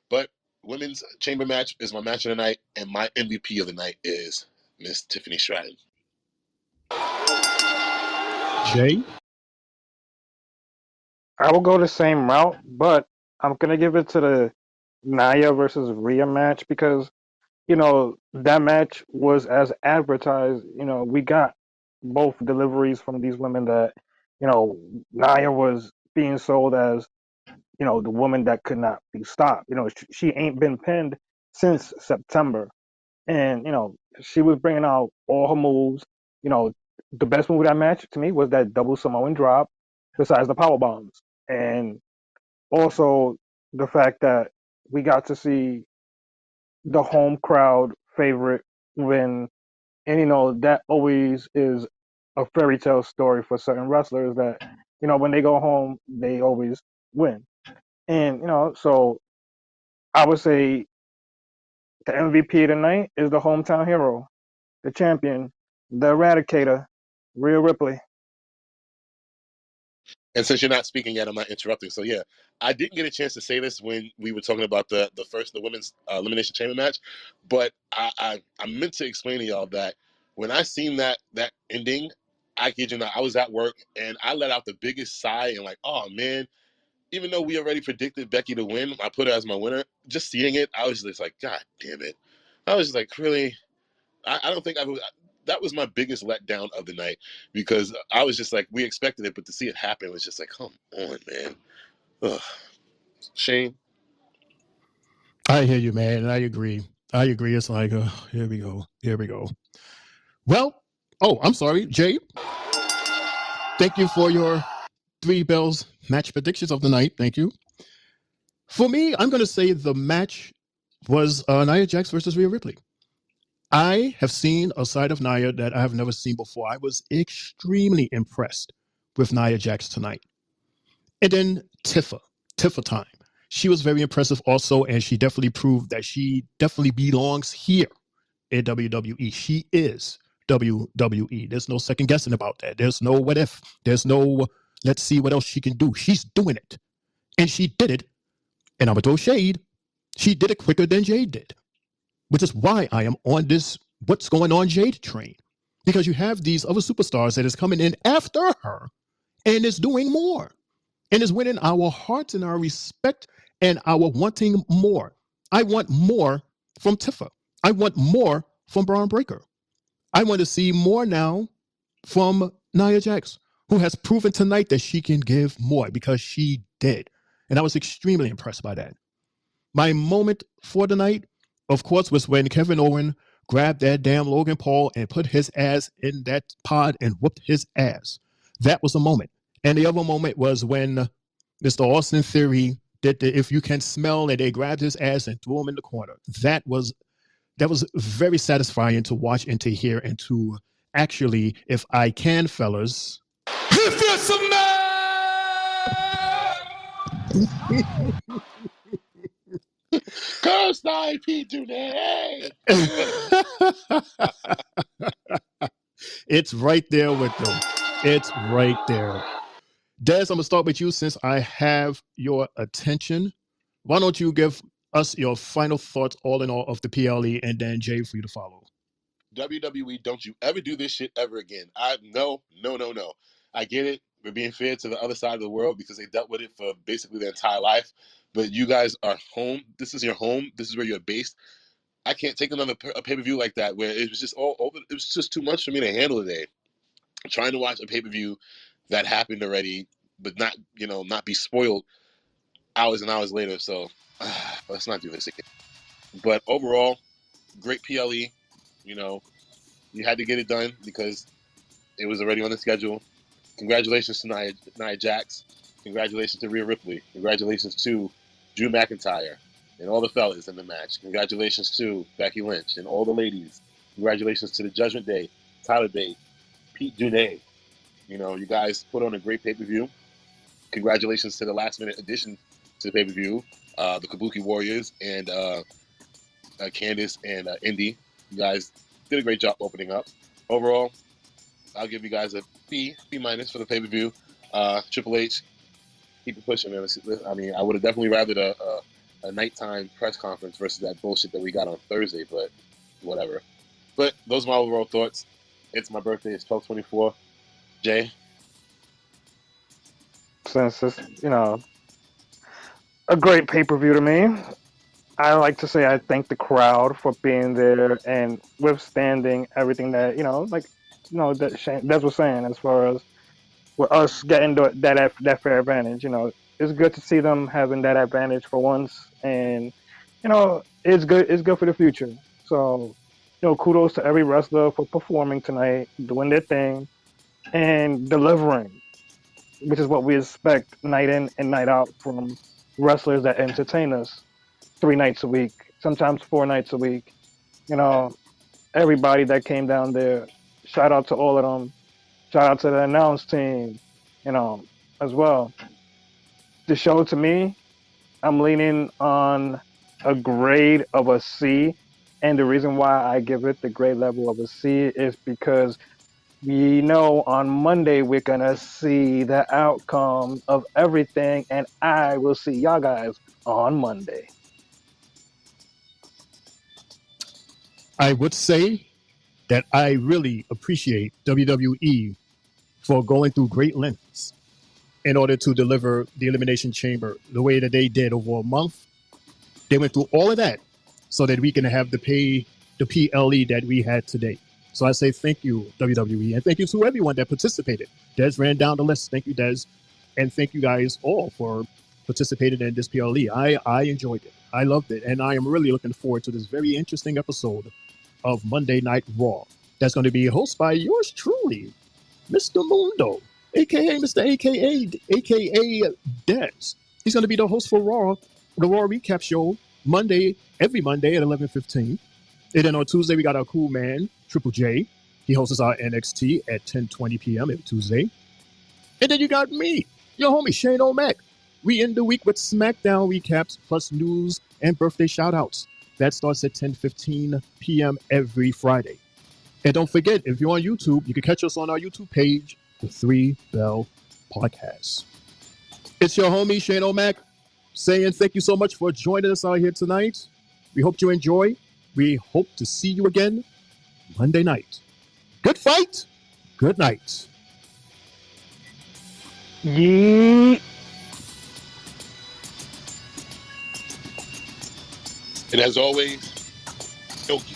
D: But women's chamber match is my match of the night, and my MVP of the night is Miss Tiffany Stratton.
A: Jay?
B: I will go the same route, but I'm gonna give it to the Nia versus Rhea match because that match was as advertised. We got both deliveries from these women that Nia was being sold as the woman that could not be stopped. She ain't been pinned since September, and she was bringing out all her moves. The best move of that match to me was that double Samoan drop, besides the power bombs, and also the fact that we got to see the home crowd favorite win, and that always is a fairy tale story for certain wrestlers that when they go home they always win, and so I would say the MVP tonight is the hometown hero, the champion, the Eradicator, Rhea Ripley.
D: And since you're not speaking yet, I'm not interrupting. So yeah, I didn't get a chance to say this when we were talking about the women's elimination chamber match, but I meant to explain to y'all that when I seen that ending, I kid you not, I was at work and I let out the biggest sigh and like, oh man, even though we already predicted Becky to win, I put her as my winner. Just seeing it, I was just like, God damn it! I was just like, really? I don't think that was my biggest letdown of the night, because I was just like, we expected it, but to see it happen was just like, come on, man. Ugh. Shane?
A: I hear you, man, and I agree. It's like, here we go. Here we go. Well, I'm sorry, Jay. Thank you for your 3 bells match predictions of the night. Thank you. For me, I'm going to say the match was Nia Jax versus Rhea Ripley. I have seen a side of Nia that I have never seen before. I was extremely impressed with Nia Jax tonight. And then Tifa time. She was very impressive also, and she definitely proved that she definitely belongs here in WWE. She is WWE. There's no second guessing about that. There's no what if. There's no let's see what else she can do. She's doing it. And she did it. And I'm going to throw shade. She did it quicker than Jade did, which is why I am on this what's going on Jade train. Because you have these other superstars that is coming in after her and is doing more and is winning our hearts and our respect and our wanting more. I want more from Tifa. I want more from Braun Breaker. I want to see more now from Nia Jax, who has proven tonight that she can give more, because she did. And I was extremely impressed by that. My moment for the night, of course, was when Kevin Owens grabbed that damn Logan Paul and put his ass in that pod and whooped his ass. That was a moment. And the other moment was when Mr. Austin Theory did the if you can smell, and they grabbed his ass and threw him in the corner. That was that was very satisfying to watch and to hear and to actually, if I can, fellas.
D: If it's a man! Curse thy Pete today!
A: It's right there with them. It's right there. Des, I'm going to start with you since I have your attention. Why don't you give us your final thoughts, all in all, of the PLE, and then Jay for you to follow.
D: WWE, don't you ever do this shit ever again. No. I get it. We're being fair to the other side of the world because they dealt with it for basically their entire life. But you guys are home. This is your home. This is where you're based. I can't take another pay-per-view like that where it was just all over. It was just too much for me to handle today. Trying to watch a pay-per-view that happened already, but not be spoiled hours and hours later. So let's not do this again. But overall, great PLE. You had to get it done because it was already on the schedule. Congratulations to Nia Jax. Congratulations to Rhea Ripley. Congratulations to Drew McIntyre and all the fellas in the match. Congratulations to Becky Lynch and all the ladies. Congratulations to the Judgment Day, Tyler Bate, Pete Dunne. You guys put on a great pay-per-view. Congratulations to the last-minute addition to the pay-per-view, the Kabuki Warriors and Candice and Indy. You guys did a great job opening up. Overall, I'll give you guys a B minus for the pay-per-view. Triple H, keep it pushing, man. I mean, I would have definitely rather a nighttime press conference versus that bullshit that we got on Thursday, but whatever. But those are my overall thoughts. It's my birthday. It's 12/24. Jay?
B: Since it's, a great pay-per-view to me, I like to say I thank the crowd for being there and withstanding everything that, that Shane, Des was saying as far as with us getting that fair advantage. It's good to see them having that advantage for once, and it's good. It's good for the future. So, kudos to every wrestler for performing tonight, doing their thing, and delivering, which is what we expect night in and night out from wrestlers that entertain us 3 nights a week, sometimes 4 nights a week. Everybody that came down there, shout out to all of them. Shout out to the announce team, as well. The show to me, I'm leaning on a grade of a C. And the reason why I give it the grade level of a C is because we know on Monday we're going to see the outcome of everything. And I will see y'all guys on Monday.
A: I would say that I really appreciate WWE for going through great lengths in order to deliver the Elimination Chamber the way that they did over a month. They went through all of that so that we can have the PLE that we had today. So I say thank you, WWE, and thank you to everyone that participated. Des ran down the list. Thank you, Des. And thank you guys all for participating in this PLE. I enjoyed it. I loved it. And I am really looking forward to this very interesting episode of Monday Night Raw. That's going to be hosted by yours truly, Mr. Mundo, a.k.a. Mr. a.k.a. Des. He's going to be the host for Raw, the Raw Recap Show, every Monday at 11:15. And then on Tuesday, we got our cool man, Triple J. He hosts our NXT at 10:20 p.m. every Tuesday. And then you got me, your homie, Shane O'Mac. We end the week with SmackDown recaps plus news and birthday shout-outs. That starts at 10:15 p.m. every Friday. And don't forget, if you're on YouTube, you can catch us on our YouTube page, The 3 Bell Podcast. It's your homie, Shane O'Mac, saying thank you so much for joining us out here tonight. We hope you enjoy. We hope to see you again Monday night. Good fight. Good night.
B: Yeet.
D: And as always, Yoki.